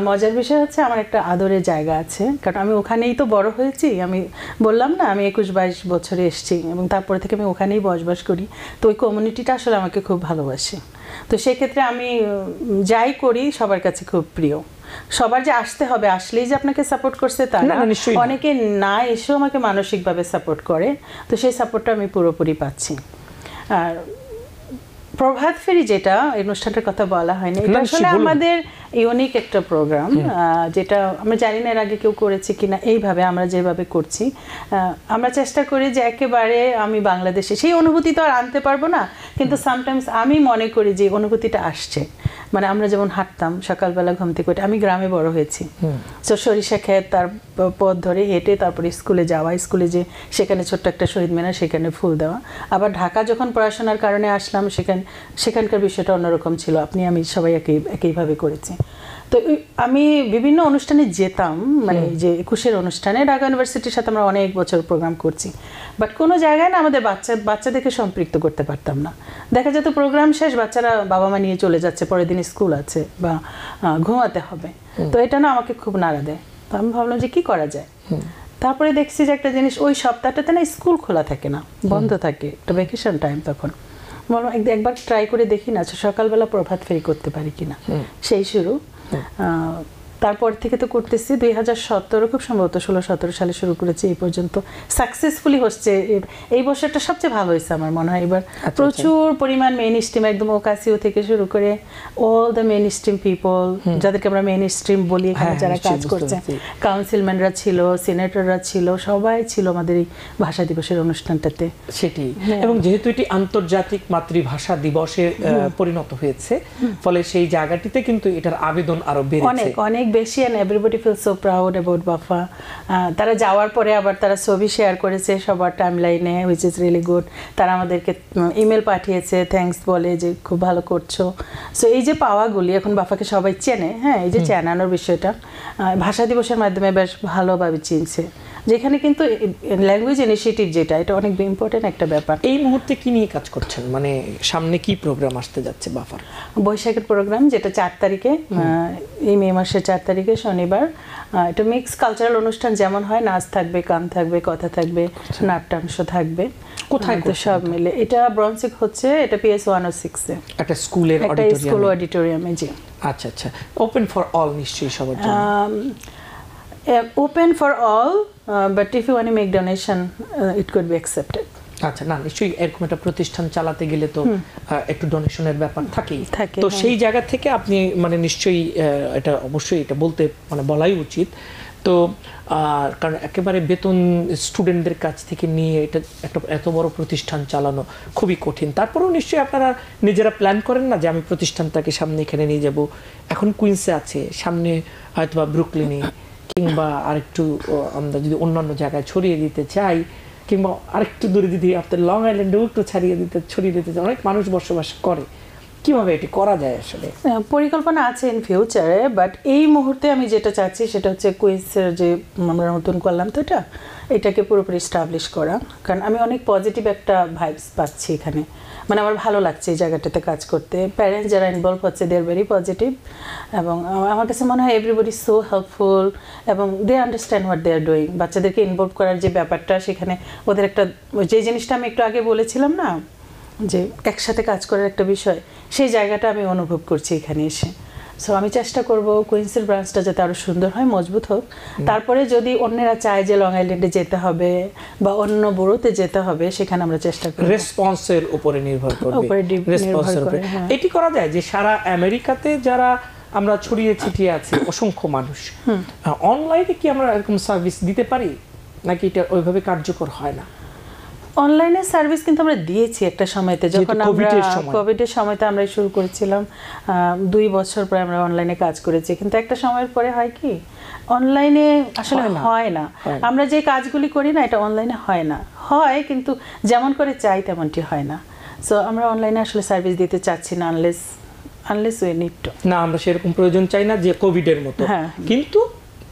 মজার বিষয় হচ্ছে আমার একটা আদরের জায়গা আছে, কারণ আমি ওখানেই তো বড় হয়েছি। আমি বললাম না, আমি 21-22 বছরে এসেছি, এবং তারপরে থেকে আমি ওখানেই বসবাস করি। তো ওই কমিউনিটিটা আসলে আমাকে খুব ভালোবাসে। তো সেক্ষেত্রে আমি যাই করি সবার কাছে খুব প্রিয়। সবার যে আসতে হবে, আসলেই যে আপনাকে সাপোর্ট করছে তা না, অনেকে না এসেও আমাকে মানসিকভাবে সাপোর্ট করে, তো সেই সাপোর্টটা আমি পুরোপুরি পাচ্ছি। আর প্রভাত ফেরি যেটা অনুষ্ঠানটার কথা বলা হয়নি, এটা আসলে আমাদের ইউনিক একটা প্রোগ্রাম, যেটা আমরা জানি না এর আগে কেউ করেছে কিনা। এইভাবে আমরা যেভাবে করছি, আমরা চেষ্টা করি যে একেবারে আমি বাংলাদেশে সেই অনুভূতি তো আর আনতে পারবো না, কিন্তু সামটাইমস আমি মনে করি যে অনুভূতিটা আসছে। মানে আমরা যেমন হাঁটতাম সকালবেলা ঘুম থেকে উঠে, আমি গ্রামে বড় হয়েছি, তো সরিষা ক্ষেত, তার পথ ধরে হেঁটে তারপরে স্কুলে যাওয়া, স্কুলে যে সেখানে ছোট্ট একটা শহীদ মিনার, সেখানে ফুল দেওয়া। আবার ঢাকা যখন পড়াশোনার কারণে আসলাম, সেখানকার বিষয়টা অন্যরকম ছিল। আমি সবাই একইভাবে করেছি। তো আমি বিভিন্ন অনুষ্ঠানে যেতাম, মানে যে 21-এর অনুষ্ঠানে ঢাকা ইউনিভার্সিটির সাথে আমরা অনেক বছর প্রোগ্রাম করছি, বাট কোনো জায়গায় না আমাদের বাচ্চাদেরকে সম্পৃক্ত করতে পারতাম না। দেখা যেত প্রোগ্রাম শেষ, বাচ্চারা বাবা মা নিয়ে চলে যাচ্ছে, পরের দিন স্কুল আছে বা ঘুমাতে হবে। তো এটা না আমাকে খুব নাড়া দেয়। তো আমি ভাবলাম যে কি করা যায়। তারপরে দেখছি যে একটা জিনিস, ওই সপ্তাহটাতে না স্কুল খোলা থাকে না, বন্ধ থাকে, একটা ভ্যাকেশন টাইম। তখন বললাম একবার ট্রাই করে দেখি না, সকালবেলা প্রভাত ফেরি করতে পারি কিনা। সেই শুরু। তারপর থেকে তো করতেছি 2017, খুব সম্ভবত 16-17 সালে শুরু করেছি, এই পর্যন্ত সাকসেসফুলি হচ্ছে। এই বছরটা সবচেয়ে ভালো হয়েছে আমার মনে হয়। এবার প্রচুর পরিমাণ মেইন স্ট্রিম, একদম ওকাসিও থেকে শুরু করে all the main stream people, যাদেরকে আমরা মেইন স্ট্রিম বলি, এখানে যারা কাজ করছে, কাউন্সিলম্যানরা ছিল, সিনেটররা ছিল, সবাই ছিল আমাদের এই ভাষা দিবসের অনুষ্ঠানটাতে। সেটি, এবং যেহেতু এটি আন্তর্জাতিক মাতৃভাষা দিবসে পরিণত হয়েছে, ফলে সেই জায়গাটিতে কিন্তু এটার আবেদন আরো বেড়েছে অনেক বেশি। And everybody feel so proud about BAFA. তারা যাওয়ার পরে আবার তারা ছবি শেয়ার করেছে সবার টাইমলাইনে, হুইচ ইজ রিয়েলি গুড। তারা আমাদেরকে ইমেল পাঠিয়েছে, থ্যাঙ্কস বলে যে খুব ভালো করছো। সো এই যে পাওয়াগুলি, এখন বাফাকে সবাই চেনে, হ্যাঁ, এই যে চেনানোর বিষয়টা ভাষা দিবসের মাধ্যমে বেশ ভালোভাবে চিনছে। যেখানে কিন্তু ল্যাঙ্গুয়েজ ইনিশিয়েটিভ যেটা এটা অনেক ইম্পর্টেন্ট একটা ব্যাপার। এই মুহূর্তে কি নিয়ে কাজ করছেন, মানে সামনে কি প্রোগ্রাম আসতে যাচ্ছে বাফার? বৈশাখের প্রোগ্রাম যেটা 4 তারিখে, এই মে মাসের 4 তারিখে শনিবার, এটা মিক্স কালচারাল অনুষ্ঠান যেমন হয়, নাচ থাকবে, গান থাকবে, কথা থাকবে, নাট্যাংশ থাকবে। কোথায় তো সব মিলে এটা ব্রনসিক হচ্ছে, এটা PS 106 এ একটা স্কুল অডিটোরিয়ামে। জি আচ্ছা আচ্ছা, ওপেন ফর অল নিশ্চয়ই সবার জন্য? Open for all, but if you want to make donation it could be accepted. আচ্ছা, না নিশ্চয়ই এরকম একটা প্রতিষ্ঠান চালাতে গেলে তো একটু ডোনেশনের ব্যাপার থাকেই, তো সেই জায়গা থেকে আপনি মানে নিশ্চয়ই এটা অবশ্যই এটা বলতে মানে বলাই উচিত। তো কারণ একেবারে বেতন স্টুডেন্টদের কাছ থেকে নিয়ে এটা একটা এত বড় প্রতিষ্ঠান চালানো খুবই কঠিন। তারপরেও নিশ্চয়ই আপনারা নিজেরা প্ল্যান করেন না যে আমি প্রতিষ্ঠানটাকে সামনে এখানে নিয়ে যাব, এখন কুইন্সে আছে, সামনে হয়তো বা ব্রুকলিনে কিংবা আরেকটু আমরা যদি অন্যান্য জায়গায় ছড়িয়ে দিতে চাই, কিংবা আরেকটু দূরে যদি আপনার লং আইল্যান্ডেও একটু ছড়িয়ে দিতে চাই, অনেক মানুষ বসবাস করে, কিভাবে এটি করা যায়? আসলে পরিকল্পনা আছে ইন ফিউচারে, বাট এই মুহূর্তে আমি যেটা চাচ্ছি সেটা হচ্ছে কুইজের যে আমরা নতুন করলাম তো এটাকে পুরোপুরি এস্টাবলিশ করা, কারণ আমি অনেক পজিটিভ একটা ভাইবস পাচ্ছি এখানে, মানে আমার ভালো লাগছে এই জায়গাটাতে কাজ করতে। প্যারেন্টস যারা ইনভলভ হচ্ছে দে আর ভেরি পজিটিভ, এবং আমার কাছে মনে হয় এভরিবডি সো হেল্পফুল, এবং they understand what they are doing. বাচ্চাদেরকে ইনভলভ করার যে ব্যাপারটা, সেখানে ওদের একটা যে জিনিসটা আমি একটু আগে বলেছিলাম না, যে একসাথে কাজ করার একটা বিষয়, সেই জায়গাটা আমি অনুভব করছি এখানে এসে। সো আমি চেষ্টা করব কুইন্সের ব্রাঞ্চটা যাতে আরও সুন্দর হয়, মজবুত হোক। তারপরে যদি অন্যেরা চায় যে লং আইল্যান্ডে যেতে হবে বা অন্য বড়োতে যেতে হবে, সেখানে আমরা চেষ্টা করি। রেসপন্সের উপরে নির্ভর করবে, রেসপন্সের উপরে এটি করা যায় যে সারা আমেরিকাতে যারা আমরা ছড়িয়ে ছিটিয়ে আছি অসংখ্য মানুষ, অনলাইনে কি আমরা এরকম সার্ভিস দিতে পারি, নাকি এটা ওইভাবে কার্যকর হয় না? অনলাইনে সার্ভিস কিন্তু আমরা দিয়েছি একটা সময়তে, যখন আমরা কোভিডের সময়তে আমরা শুরু করেছিলাম, 2 বছর পরে আমরা অনলাইনে কাজ করেছি। কিন্তু একটা সময়ের পরে হয় কি, অনলাইনে আসলে হয় না, আমরা যে কাজগুলি করি না এটা অনলাইনে হয় না, হয় কিন্তু যেমন করে চাই তেমনটি হয় না। সো আমরা অনলাইনে আসলে সার্ভিস দিতে চাচ্ছি না, আনলেস উই নিড টু। না, আমরা সেরকম প্রয়োজন চাই না যে কোভিডের মতো, কিন্তু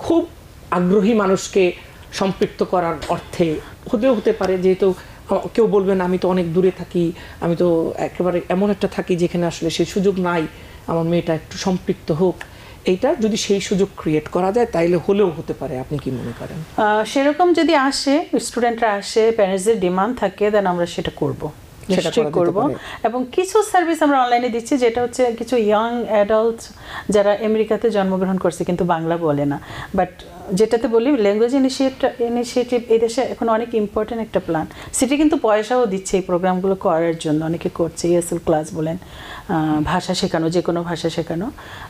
খুব আগ্রহী মানুষকে সম্পৃক্ত করার অর্থে হতে পারে, যেহেতু কেউ বলবেন আমি তো অনেক দূরে থাকি, আমি তো একেবারে এমন একটা থাকি যেখানে আসলে সেই সুযোগ নাই, আমার মেয়েটা একটু সম্পৃক্ত হোক, এইটা যদি সেই সুযোগ ক্রিয়েট করা যায় তাইলে হলেও হতে পারে। আপনি কি মনে করেন? সেরকম যদি আসে, স্টুডেন্টরা আসে, প্যারেন্টসদের ডিমান্ড থাকে, দেন আমরা সেটা করব, নিশ্চয়ই করব। এবং কিছু সার্ভিস আমরা অনলাইনে দিচ্ছি, যেটা হচ্ছে কিছু ইয়াং অ্যাডাল্ট যারা আমেরিকাতে জন্মগ্রহণ করছে কিন্তু বাংলা বলে না, বাট যেটাতে বলি ল্যাঙ্গুয়েজ ইনিশিয়েটিভ এই দেশে এখন অনেক ইম্পর্টেন্ট একটা প্ল্যান। সিটি কিন্তু পয়সাও দিচ্ছে এই প্রোগ্রামগুলো করার জন্য, অনেকে করছে, ESL ক্লাস বলেন, ভাষা শেখানো, যে কোনো ভাষা শেখানো।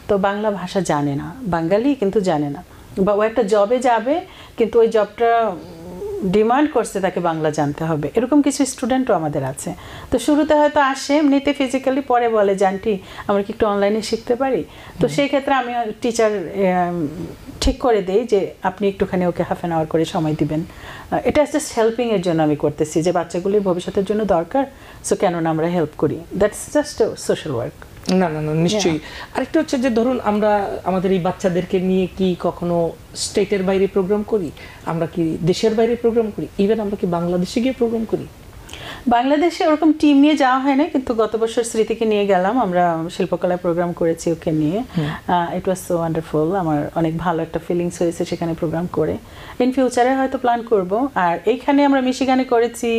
তো বাংলা ভাষা জানে না, বাঙালি কিন্তু জানে না, বা ও একটা জবে যাবে কিন্তু ওই জবটা ডিমান্ড করছে তাকে বাংলা জানতে হবে, এরকম কিছু স্টুডেন্টও আমাদের আছে। তো শুরুতে হয়তো আসে এমনিতে ফিজিক্যালি, পরে বলে যে আন্টি আমরা কি একটু অনলাইনে শিখতে পারি? তো সেই ক্ষেত্রে আমি টিচার ঠিক করে দেই যে আপনি একটুখানি ওকে হাফ অ্যান আওয়ার করে সময় দিবেন। এটা জাস্ট হেল্পিংয়ের জন্য আমি করতেছি, যে বাচ্চাগুলির ভবিষ্যতের জন্য দরকার, সো কেন না আমরা হেল্প করি, দ্যাটস জাস্ট সোশ্যাল ওয়ার্ক। না না না, নিশ্চয়ই। আরেকটা হচ্ছে যে ধরুন আমরা আমাদের এই বাচ্চাদেরকে নিয়ে কি কখনো স্টেটের বাইরে প্রোগ্রাম করি, আমরা কি দেশের বাইরে প্রোগ্রাম করি, ইভেন আমরা কি বাংলাদেশে গিয়ে প্রোগ্রাম করি? বাংলাদেশে ওরকম টিম নিয়ে যাওয়া হয় না, কিন্তু গত বছর স্মৃতিকে নিয়ে গেলাম, আমরা শিল্পকলা প্রোগ্রাম করেছি ওকে নিয়ে। ইট ওয়াজ সো ওয়ান্ডারফুল, আমার অনেক ভালো একটা ফিলিংস হয়েছে সেখানে প্রোগ্রাম করে। ইন ফিউচারে হয়তো প্ল্যান করব। আর এইখানে আমরা মিশিগানে করেছি,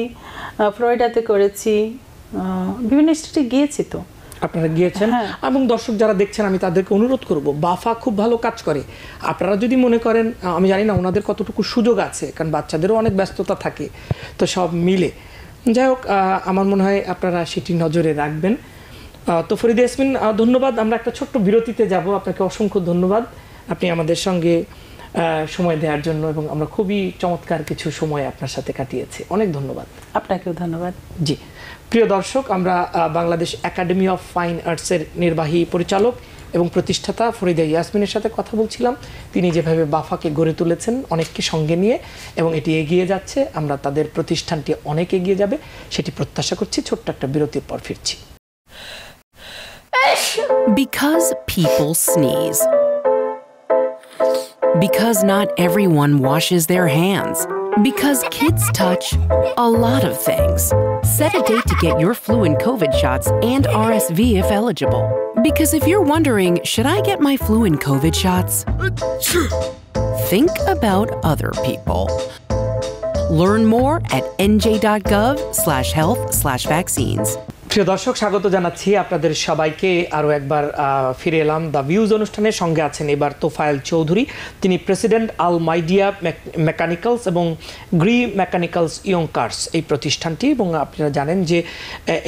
ফ্লোরিডাতে করেছি, বিভিন্ন স্টেটে গিয়েছি। তো আপনারা গিয়েছেন, এবং দর্শক যারা দেখছেন আমি তাদেরকে অনুরোধ করব, বাফা খুব ভালো কাজ করে। আপনারা যদি মনে করেন, আমি জানি না ওনাদের কতটুকু সুযোগ আছে, কারণ বাচ্চাদেরও অনেক ব্যস্ততা থাকে, তো সব মিলে যাই হোক আমার মনে হয় আপনারা সেটি নজরে রাখবেন। তো ফরিদা ইয়াসমিন, ধন্যবাদ। আমরা একটা ছোট্ট বিরতিতে যাব, আপনাকে অসংখ্য ধন্যবাদ আপনি আমাদের সঙ্গে সময় দেওয়ার জন্য, এবং আমরা খুবই চমৎকার কিছু সময় আপনার সাথে কাটিয়েছি, অনেক ধন্যবাদ। আপনাকেও ধন্যবাদ। জি প্রিয় দর্শক, আমরা বাংলাদেশ একাডেমি অফ ফাইন আর্টসের নির্বাহী পরিচালক এবং প্রতিষ্ঠাতা ফরিদা ইয়াসমিনের সাথে কথা বলছিলাম। তিনি যেভাবে বাফাকে গড়ে তুলেছেন অনেককে সঙ্গে নিয়ে, এবং এটি এগিয়ে যাচ্ছে, আমরা তাদের প্রতিষ্ঠানটি অনেক এগিয়ে যাবে সেটি প্রত্যাশা করছি। ছোট্ট একটা বিরতির পর ফিরছি। Because people sneeze. Because not everyone washes their hands. Because kids touch a lot of things. Set a date to get your flu and COVID shots and RSV if eligible. Because if you're wondering, should I get my flu and COVID shots? Think about other people. Learn more at nj.gov/health/vaccines. প্রিয় দর্শক, স্বাগত জানাচ্ছি আপনাদের সবাইকে আরও একবার ফিরে এলাম দ্য ভিউজ অনুষ্ঠানের সঙ্গে আছেন এবার তোফায়েল চৌধুরী। তিনি প্রেসিডেন্ট আল মাইডিয়া মেকানিক্যালস এবং গ্রি মেকানিক্যালস ইয়ংকার্স এই প্রতিষ্ঠানটি, এবং আপনারা জানেন যে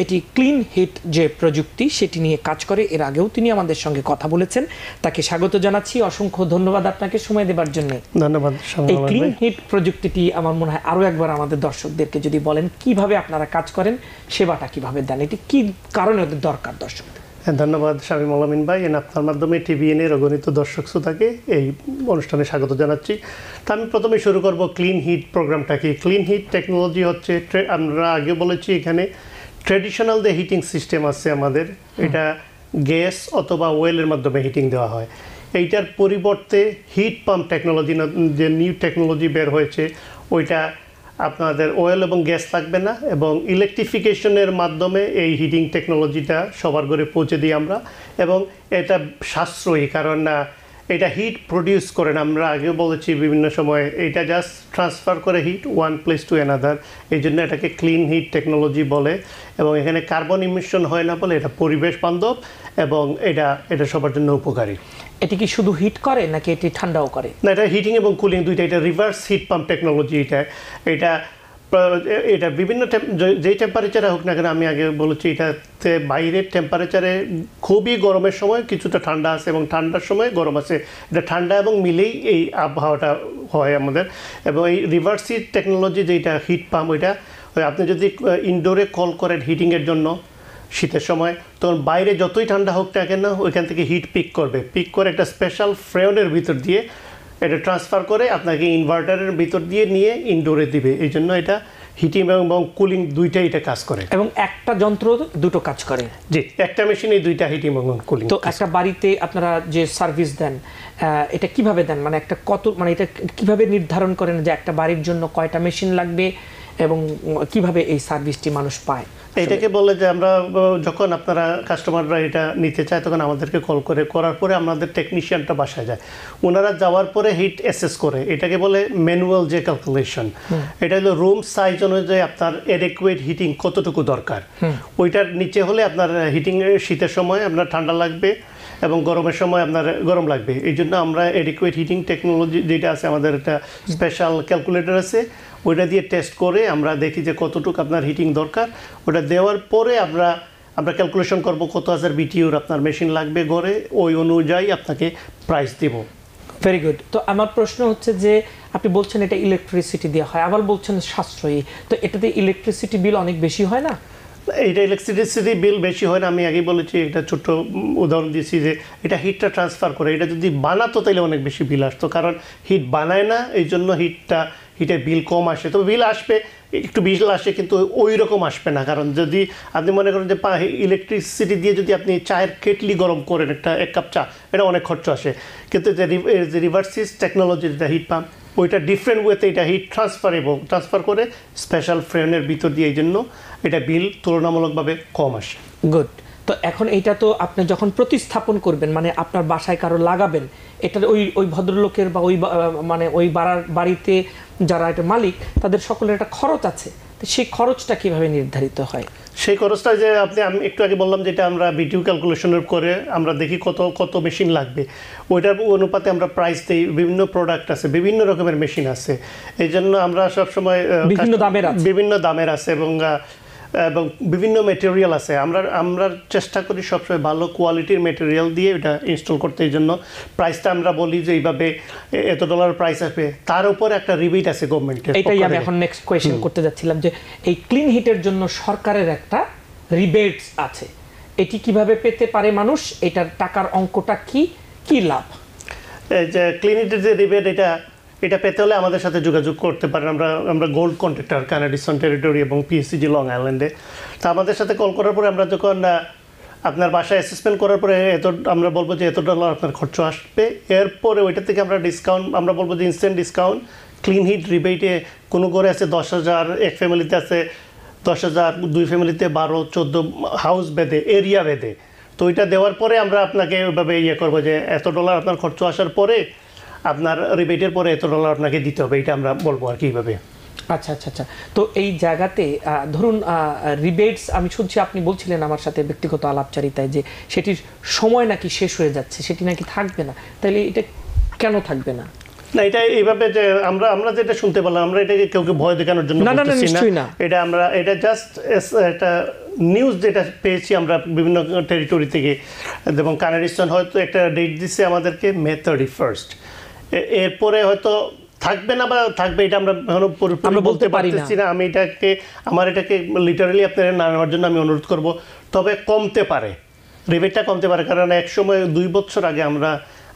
এটি ক্লিন হিট যে প্রযুক্তি সেটি নিয়ে কাজ করে। এর আগেও তিনি আমাদের সঙ্গে কথা বলেছেন, তাকে স্বাগত জানাচ্ছি। অসংখ্য ধন্যবাদ আপনাকে সময় দেওয়ার জন্য। ধন্যবাদ। এই ক্লিন হিট প্রযুক্তিটি আমার মনে হয় আরও একবার আমাদের দর্শকদেরকে যদি বলেন কিভাবে আপনারা কাজ করেন, সেবাটা কিভাবে দেন, কি কারণে ওদের দরকার দর্শকদের? ধন্যবাদ শামীম আল আমিন ভাই। আপনার মাধ্যমে টিভিএনের অগণিত দর্শক শ্রোতাকে এই অনুষ্ঠানে স্বাগত জানাচ্ছি। তা আমি প্রথমে শুরু করব ক্লিন হিট প্রোগ্রামটা কি। ক্লিন হিট টেকনোলজি হচ্ছে, আমরা আগে বলেছি এখানে ট্র্যাডিশনাল যে হিটিং সিস্টেম আছে আমাদের, এটা গ্যাস অথবা ওয়েলের মাধ্যমে হিটিং দেওয়া হয়। এইটার পরিবর্তে হিট পাম্প টেকনোলজি, যে নিউ টেকনোলজি বের হয়েছে, ওইটা আপনাদের অয়েল এবং গ্যাস লাগবে না, এবং ইলেকট্রিফিকেশনের মাধ্যমে এই হিটিং টেকনোলজিটা সবার ঘরে পৌঁছে দিই আমরা। এবং এটা সাশ্রয়ী, কারণ এটা হিট প্রডিউস করে না। আমরা আগেও বলেছি বিভিন্ন সময়, এটা জাস্ট ট্রান্সফার করে heat one place to another. এই জন্য এটাকে ক্লিন হিট টেকনোলজি বলে, এবং এখানে কার্বন ইমিশন হয় না বলে এটা পরিবেশ বান্ধব, এবং এটা সবার জন্য উপকারী। এটি কি শুধু হিট করে নাকি এটি ঠান্ডাও করে? না, এটা হিটিং এবং কুলিং দুইটা। এটা রিভার্স হিট পাম্প টেকনোলজি। এটা বিভিন্ন যেই টেম্পারেচারে হোক না কেন, আমি আগে বলেছি এটাতে বাইরের টেম্পারেচারে খুবই গরমের সময় কিছুটা ঠান্ডা আছে এবং ঠান্ডার সময় গরম আছে। এটা ঠান্ডা এবং মিলেই এই আবহাওয়াটা হয় আমাদের। এবং এই রিভার্স হিট টেকনোলজি যেটা হিট পাম্প, ওইটা আপনি যদি ইনডোরে কল করেন হিটিংয়ের জন্য শীতের সময়, তখন বাইরে যতই ঠান্ডা হোক না কেন ওইখান থেকে হিট পিক করে একটা স্পেশাল ফ্রেওনের ভিতর দিয়ে এটা ট্রান্সফার করে আপনাকে ইনভার্টারের ভিতর দিয়ে নিয়ে ইনডোরে দিবে। এই জন্য এটা হিটিং এবং কুলিং দুইটাই এটা কাজ করে। এবং একটা যন্ত্র দুটো কাজ করে? জি, একটা মেশিনে দুইটা হিটিং এবং কুলিং। তো একটা বাড়িতে আপনারা যে সার্ভিস দেন, এটা কিভাবে দেন? মানে এটা কিভাবে নির্ধারণ করেন যে একটা বাড়ির জন্য কয়টা মেশিন লাগবে, এবং কিভাবে এই সার্ভিসটি মানুষ পায়? এটাকে বলে যে আমরা যখন আপনারা কাস্টমাররা এটা নিতে চায় তখন আমাদেরকে কল করার পরে আমাদের টেকনিশিয়ানটা বাসায় যায়। ওনারা যাওয়ার পরে হিট অ্যাসেস করে, এটাকে বলে ম্যানুয়াল যে ক্যালকুলেশন। এটা হলো রুম সাইজ অনুযায়ী আপনার অ্যাডেকুয়েট হিটিং কতটুকু দরকার। ওইটার নিচে হলে আপনার হিটিং শীতের সময় আপনার ঠান্ডা লাগবে এবং গরমের সময় আপনার গরম লাগবে। এই জন্য আমরা অ্যাডেকুয়েট হিটিং টেকনোলজি যেটা আছে, আমাদের একটা স্পেশাল ক্যালকুলেটর আছে, ওইটা দিয়ে টেস্ট করে আমরা দেখি যে কতটুকু আপনার হিটিং দরকার। ওটা দেওয়ার পরে আমরা ক্যালকুলেশন করব কত হাজার বিটিউর আপনার মেশিন লাগবে ঘরে, ওই অনুযায়ী আপনাকে প্রাইস দেব। Very good. তো আমার প্রশ্ন হচ্ছে যে আপনি বলছেন এটা ইলেকট্রিসিটি দেওয়া হয়, আবার বলছেন সাশ্রয়ী, তো এটাতে ইলেকট্রিসিটি বিল অনেক বেশি হয় না? এটা ইলেকট্রিসিটি বিল বেশি হয় না। আমি আগেই বলেছি, একটা ছোট্ট উদাহরণ দিয়েছি যে এটা হিটটা ট্রান্সফার করে। এটা যদি বানাতো তাহলে অনেক বেশি বিল আসতো, কারণ হিট বানায় না, এই জন্য হিটের বিল কম আসে। তবে বিল আসবে, একটু বিল আসে, কিন্তু ওই রকম আসবে না। কারণ যদি আপনি মনে করেন যে ইলেকট্রিসিটি দিয়ে যদি আপনি চায়ের কেটলি গরম করেন, এক কাপ চা, এটা অনেক খরচ আসে। কিন্তু যে রিভার্সিস টেকনোলজি, যেটা হিট পাম্প, ওইটা ডিফারেন্ট ওয়েতে এটা হিট ট্রান্সফার করে স্পেশাল ফ্রেনের ভিতর দিয়ে, এই জন্য এটা বিল তুলনামূলকভাবে কম আসে। গুড। তো এখন এইটা তো আপনি যখন প্রতিস্থাপন করবেন, মানে আপনার বাসায় কারো লাগাবেন, এটা ওই ভদ্রলোকের বা ওই বাড়িতে যারা এটা মালিক, তাদের সকলের একটা খরচ আছে। তো সেই খরচটা কিভাবে নির্ধারিত হয়? সেই খরচটা যে আমি একটু আগে বললাম, যেটা আমরা বিটিউ ক্যালকুলেশনের করে আমরা দেখি কত মেশিন লাগবে, ওইটার অনুপাতে আমরা প্রাইস দিই। বিভিন্ন প্রোডাক্ট আছে, বিভিন্ন রকমের মেশিন আছে, এই জন্য আমরা সবসময় বিভিন্ন দামের আছে এবং বিভিন্ন মেটেরিয়াল আছে। আমরা চেষ্টা করি সবসময় ভালো কোয়ালিটির মেটেরিয়াল দিয়ে এটা ইনস্টল করতে। এই জন্য প্রাইসটা আমরা বলি যে এইভাবে এত ডলার প্রাইস আসবে, তার উপর একটা রিবেট আছে গভর্নমেন্টের। এটাই আমি এখন নেক্সট কোয়েশ্চেন করতে যাচ্ছিলাম, যে এই ক্লিন হিটের জন্য সরকারের একটা রিবেটস আছে, এটি কিভাবে পেতে পারে মানুষ? এটার টাকার অঙ্কটা কি লাভ? এই যে ক্লিন হিটের যে রিবেট, এটা পেতে হলে আমাদের সাথে যোগাযোগ করতে পারেন। আমরা গোল্ড কন্ট্রাক্টর কানাডিসন টেরিটরি এবং পিএসসিজি লং আইল্যান্ডে। তা আমাদের সাথে কল করার পরে আমরা যখন আপনার বাসায় অ্যাসেসমেন্ট করার পরে আমরা বলবো যে $এত আপনার খরচ আসবে, এরপরে ওইটা থেকে আমরা ডিসকাউন্ট আমরা বলবো যে ইনস্ট্যান্ট ডিসকাউন্ট ক্লিন হিট রিবেটে কোনো ঘরে আছে 10,000, এক ফ্যামিলিতে আছে 10,000, 2 ফ্যামিলিতে 12-14 হাউস বেঁধে এরিয়া বেঁধে, তো ওইটা দেওয়ার পরে আমরা আপনাকে ওইভাবে করবো যে $এত আপনার খরচ আসার পরে আপনার রিবেটের পরে $এত আপনাকে দিতে হবে, এটা আমরা বলবো আর কি এইভাবে। আচ্ছা আচ্ছা আচ্ছা। তো এই জায়গাতে ধরুন রিবেটস আমি শুনছি আপনি বলছিলেন আমার সাথে ব্যক্তিগত আলাপচারিতায় যে সেটির সময় নাকি শেষ হয়ে যাচ্ছে, সেটি নাকি থাকবে না, তাহলে এটা কেন থাকবে না? না, এটা এইভাবে যে আমরা যেটা শুনতে পারলাম, আমরা এটাকে কাউকে ভয় দেখানোর জন্য বলতেছি না, এটা জাস্ট একটা নিউজ যেটা পেয়েছি আমরা বিভিন্ন টেরিটরি থেকে, এবং কানাডিস্তান হয়তো একটা ডেট দিচ্ছে আমাদেরকে May 31। এরপরে হয়তো থাকবে না বা থাকবে এটা আমরা পুরোপুরি বলতে পারতেছি না। আমি এটাকে লিটারালি আপনারা না নেওয়ার জন্য আমি অনুরোধ করব, তবে কমতে পারে, রিবেটটা কমতে পারে, কারণ এক সময় 2 বছর আগে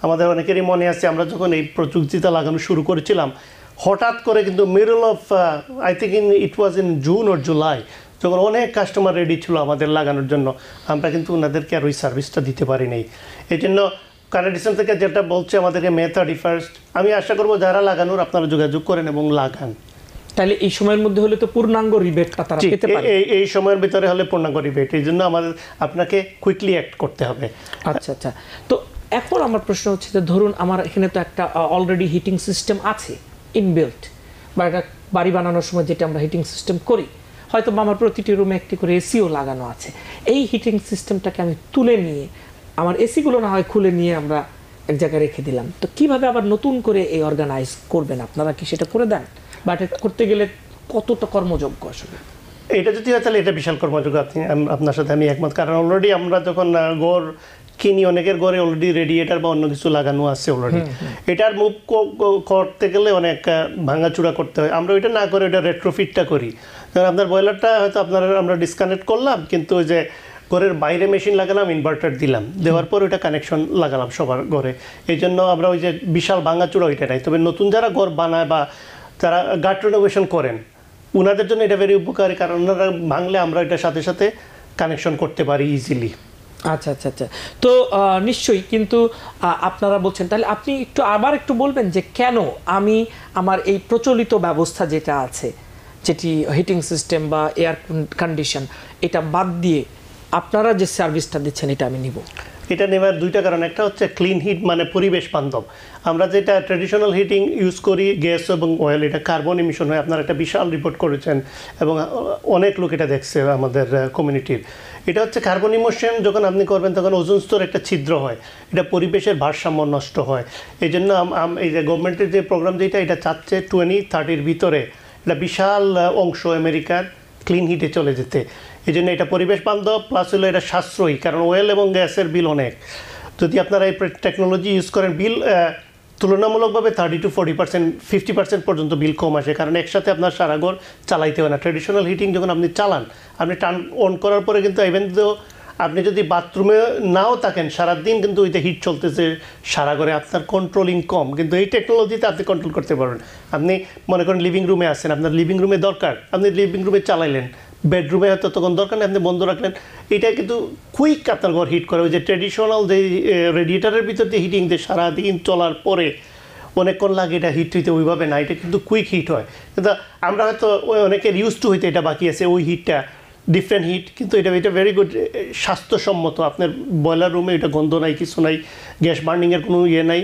আমাদের অনেকেরই মনে আছে আমরা যখন এই প্রযুক্তিটা লাগানো শুরু করেছিলাম, হঠাৎ করে কিন্তু middle of I think it was in June or July, যখন অনেক কাস্টমার রেডি ছিল আমাদের লাগানোর জন্য, আমরা কিন্তু ওনাদেরকে আর ওই সার্ভিসটা দিতে পারি নাই। এই জন্য কানাডিয়ান থেকে যেটা বলছে আমাদেরকে May 31, আমি আশা করবো যারা লাগানোর আপনারা যোগাযোগ করেন এবং লাগান। তাহলে এই সময়ের মধ্যে হলে তো পূর্ণাঙ্গ রিবেটটা তারা পেতে পারে। এই সময়ের ভিতরে হলে পূর্ণাঙ্গ রিবেট, এই জন্য আপনাকে কুইকলি অ্যাক্ট করতে হবে। আচ্ছা আচ্ছা। তো এখন আমার প্রশ্ন হচ্ছে যে ধরুন আমার এখানে তো একটা অলরেডি হিটিং সিস্টেম আছে ইনবিল্ট, বা একটা বাড়ি বানানোর সময় যেটা আমরা হিটিং সিস্টেম করি, হয়তো বা আমার প্রতিটি রুমে একটি করে এসিও লাগানো আছে। এই হিটিং সিস্টেমটাকে আমি তুলে নিয়ে আমার এসিগুলো না হয় খুলে নিয়ে আমরা এক জায়গায় রেখে দিলাম, তো কিভাবে আবার নতুন করে এই অর্গানাইজ করবেন আপনারা? কি সেটা করে দেন, বা এটা করতে গেলে কতটা কর্মযোগ্য আসলে? এটা যদি হয় তাহলে এটা বিশাল কর্মযোগ্য, আপনার সাথে আমি একমত, কারণ অলরেডি আমরা যখন ঘর কিনি অনেকের ঘরে অলরেডি রেডিয়েটার বা অন্য কিছু লাগানো আছে অলরেডি, এটার মুভ করতে গেলে অনেক ভাঙাচুরা করতে হয়। আমরা ওইটা না করে ওইটা রেট্রোফিটটা করি, কারণ আপনার বয়লারটা হয়তো আমরা ডিসকানেক্ট করলাম, কিন্তু ওই যে ঘরের বাইরে মেশিন লাগালাম, ইনভার্টার দিলাম, দেওয়ার পর ওইটা কানেকশন লাগালাম সবার ঘরে। এই জন্য আমরা ওই যে বিশাল ভাঙাচুরা ওইটা নাই। তবে নতুন যারা ঘর বানায় বা যারা গার্ড রেনোভেশন করেন, ওনাদের জন্য এটা ভেরি উপকারী, কারণ ওনারা ভাঙলে আমরা এটার সাথে সাথে কানেকশন করতে পারি ইজিলি। আচ্ছা আচ্ছা আচ্ছা। তো নিশ্চয়ই, কিন্তু আপনারা বলছেন, তাহলে আপনি আবার একটু বলবেন যে কেন আমি আমার এই প্রচলিত ব্যবস্থা যেটা আছে, যেটি হিটিং সিস্টেম বা এয়ার কন্ডিশন, এটা বাদ দিয়ে আপনারা যে সার্ভিসটা দিচ্ছেন এটা আমি নিব? এটা নেওয়ার দুইটা কারণ। একটা হচ্ছে ক্লিন হিট, মানে পরিবেশ বান্ধব। আমরা যেটা ট্র্যাডিশনাল হিটিং ইউজ করি, গ্যাস এবং অয়েল, এটা কার্বন ইমিশন হয়। আপনারা একটা বিশাল রিপোর্ট করেছেন এবং অনেক লোক এটা দেখছে আমাদের কমিউনিটির। এটা হচ্ছে কার্বন ইমিশন যখন আপনি করবেন তখন ওজোন স্তর একটা ছিদ্র হয়, এটা পরিবেশের ভারসাম্য নষ্ট হয়। এই জন্য এই যে গভর্নমেন্টের যে প্রোগ্রাম যেটা, এটা চাচ্ছে 2030 ভিতরে এটা বিশাল অংশ আমেরিকার ক্লিন হিটে চলে যেতে। এই জন্য এটা পরিবেশ বান্ধব, প্লাস হলো এটা সাশ্রয়ী, কারণ অয়েল এবং গ্যাসের বিল অনেক। যদি আপনারা এই টেকনোলজি ইউজ করেন, বিল তুলনামূলকভাবে 30 to 40%, 50% পর্যন্ত বিল কম আসে, কারণ একসাথে আপনার সারা ঘর চালাইতে হয় না। ট্র্যাডিশনাল হিটিং যখন আপনি চালান, আপনি টার্ন অন করার পরে কিন্তু ইভেন তো আপনি যদি বাথরুমে নাও থাকেন, সারাদিন কিন্তু ওইটা হিট চলতেছে সারা ঘরে, আপনার কন্ট্রোলিং কম। কিন্তু এই টেকনোলজিতে আপনি কন্ট্রোল করতে পারবেন। আপনি মনে করেন লিভিং রুমে আছেন, আপনার লিভিং রুমে দরকার, আপনি লিভিং রুমে চালাইলেন, বেডরুমে হয়তো তখন দরকার নেই, আপনি বন্ধ রাখলেন, এটা কিন্তু কুইক আপনার ঘর হিট করে। ওই যে ট্র্যাডিশনাল যে রেডিয়েটারের ভিতর দিয়ে হিটিং দিয়ে সারাদিন চলার পরে অনেকক্ষণ লাগে, এটা হিট হইতে ওইভাবে না, এটা কিন্তু কুইক হিট হয়। কিন্তু আমরা হয়তো অনেকের ইউজ টু হইতে এটা বাকি আছে, ওই হিটটা ডিফারেন্ট হিট, কিন্তু এটা ভেরি গুড, স্বাস্থ্যসম্মত। আপনার বয়লার রুমে এটা গন্ধ নাই, কিছু নাই, গ্যাস বার্নিংয়ের কোনো ইয়ে নাই,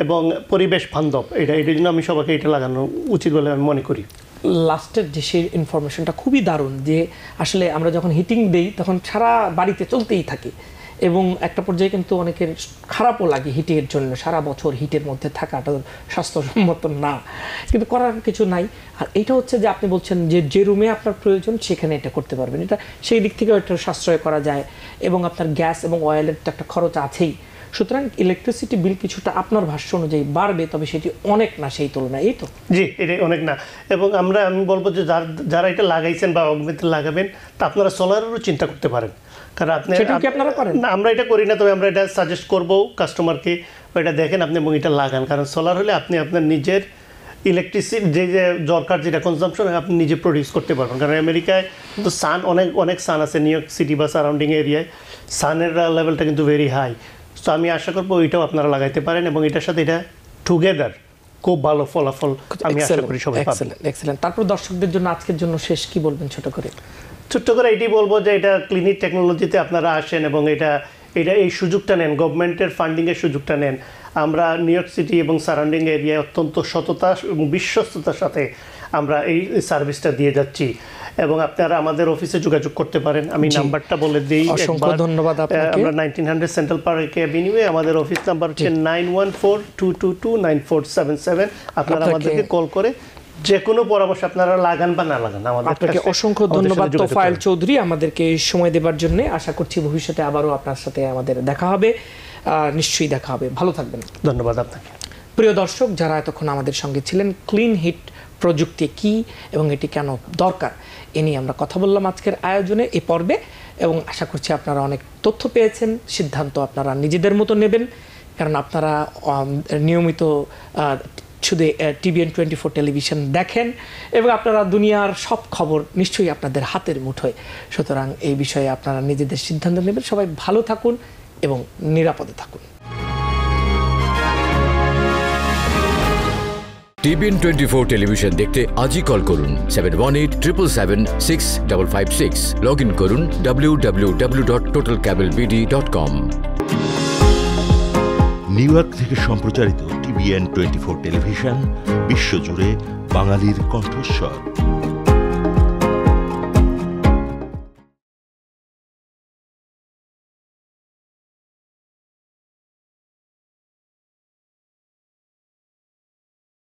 এবং পরিবেশ বান্ধব। এটার জন্য আমি সবাইকে এটা লাগানো উচিত বলে আমি মনে করি। লাস্টের যে সেই ইনফরমেশনটা খুবই দারুণ, যে আসলে আমরা যখন হিটিং দেই তখন সারা বাড়িতে চলতেই থাকে, এবং একটা পর্যায়ে কিন্তু অনেকের খারাপও লাগে হিটের জন্য, সারা বছর হিটের মধ্যে থাকাটা স্বাস্থ্যসম্মত না, কিন্তু করার কিছু নাই। আর এটা হচ্ছে যে আপনি বলছেন যে রুমে আপনার প্রয়োজন সেখানে এটা করতে পারবেন, এটা সেই দিক থেকেও একটা সাশ্রয় করা যায়, এবং আপনার গ্যাস এবং অয়েলের তো একটা খরচ আছেই। সুতরাং ইলেকট্রিসিটি বিল কিছুটা আপনার ভাষ্য অনুযায়ী বাড়বে, তবে সেটি অনেক না সেই তুলনায়, এই তো? জি, এটা অনেক না। এবং আমি বলবো যে যারা এটা লাগাইছেন বা অগ্নিতে লাগাবেন, তা আপনারা সোলারেরও চিন্তা করতে পারেন, কারণ আপনারা করেন না, আমরা এটা করি না, তবে আমরা এটা সাজেস্ট করবো কাস্টমারকে, এটা দেখেন আপনি এবং এটা লাগান। কারণ সোলার হলে আপনি আপনার নিজের ইলেকট্রিসিটি যে দরকার, যেটা কনজাম্পশন আপনি নিজে প্রডিউস করতে পারবেন। কারণ আমেরিকায় কিন্তু সান অনেক সান আছে, নিউ ইয়র্ক সিটি বা সারাউন্ডিং এরিয়ায়, সানের লেভেলটা কিন্তু ভেরি হাই। তো আমি আশা করবো ওইটাও আপনারা লাগাইতে পারেন এবং এটার সাথে এটা টুগেদার খুব ভালো ফলাফল আমি আশা করি সবাই পাবেন। এক্সেলেন্ট। তারপর দর্শকদের জন্য আজকের জন্য শেষ কি বলবেন ছোট করে? ছোট্ট করে এটি বলবো যে এটা ক্লিনিক টেকনোলজিতে আপনারা আসেন এবং এটা এই সুযোগটা নেন, গভর্নমেন্টের ফান্ডিংয়ের সুযোগটা নেন। আমরা নিউ ইয়র্ক সিটি এবং সারাউন্ডিং এরিয়ায় অত্যন্ত সততা এবং বিশ্বস্ততার সাথে আমরা এই সার্ভিসটা দিয়ে যাচ্ছি এবং আপনারা আমাদের অফিসে যোগাযোগ করতে পারেন। আমি নাম্বারটা বলে দিই। অসংখ্য ধন্যবাদ আপনাকে। আমরা 1900 সেন্ট্রাল পার্ক অ্যাভিনিউয়ে, আমাদের অফিস নাম্বার হচ্ছে 9142229477। আপনারা আমাদেরকে কল করে যে কোনো পরামর্শ আপনারা লাগান বা না লাগান আপনাকে অসংখ্য ধন্যবাদ তোফায়েল চৌধুরী আমাদেরকে সময় দেবার জন্য। আশা করছি ভবিষ্যতে আবারও আপনার সাথে আমাদের দেখা হবে, নিশ্চয়ই দেখা হবে। ভালো থাকবেন। ধন্যবাদ আপনাকে। প্রিয় দর্শক, যারা এতক্ষণ আমাদের সঙ্গে ছিলেন, ক্লিন হিট প্রযুক্তি কি এবং এটি কেন দরকার এ নিয়ে আমরা কথা বললাম আজকের আয়োজনে এই পর্বে, এবং আশা করছি আপনারা অনেক তথ্য পেয়েছেন। সিদ্ধান্ত আপনারা নিজেদের মতো নেবেন, কারণ আপনারা নিয়মিত শুধু TVN 24 টেলিভিশন দেখেন এবং আপনারা দুনিয়ার সব খবর নিশ্চয়ই আপনাদের হাতের মুঠোয়। সুতরাং এই বিষয়ে আপনারা নিজেদের সিদ্ধান্ত নেবেন। সবাই ভালো থাকুন এবং নিরাপদে থাকুন। TVN 24 টেলিভিশন দেখতে আজই কল করুন 7187776556। লগ ইন করুন www.totalcablebd.com। নিউ ইয়র্ক থেকে সম্প্রচারিত TVN 24 টেলিভিশন বিশ্বজুড়ে বাঙালির কণ্ঠস্বর।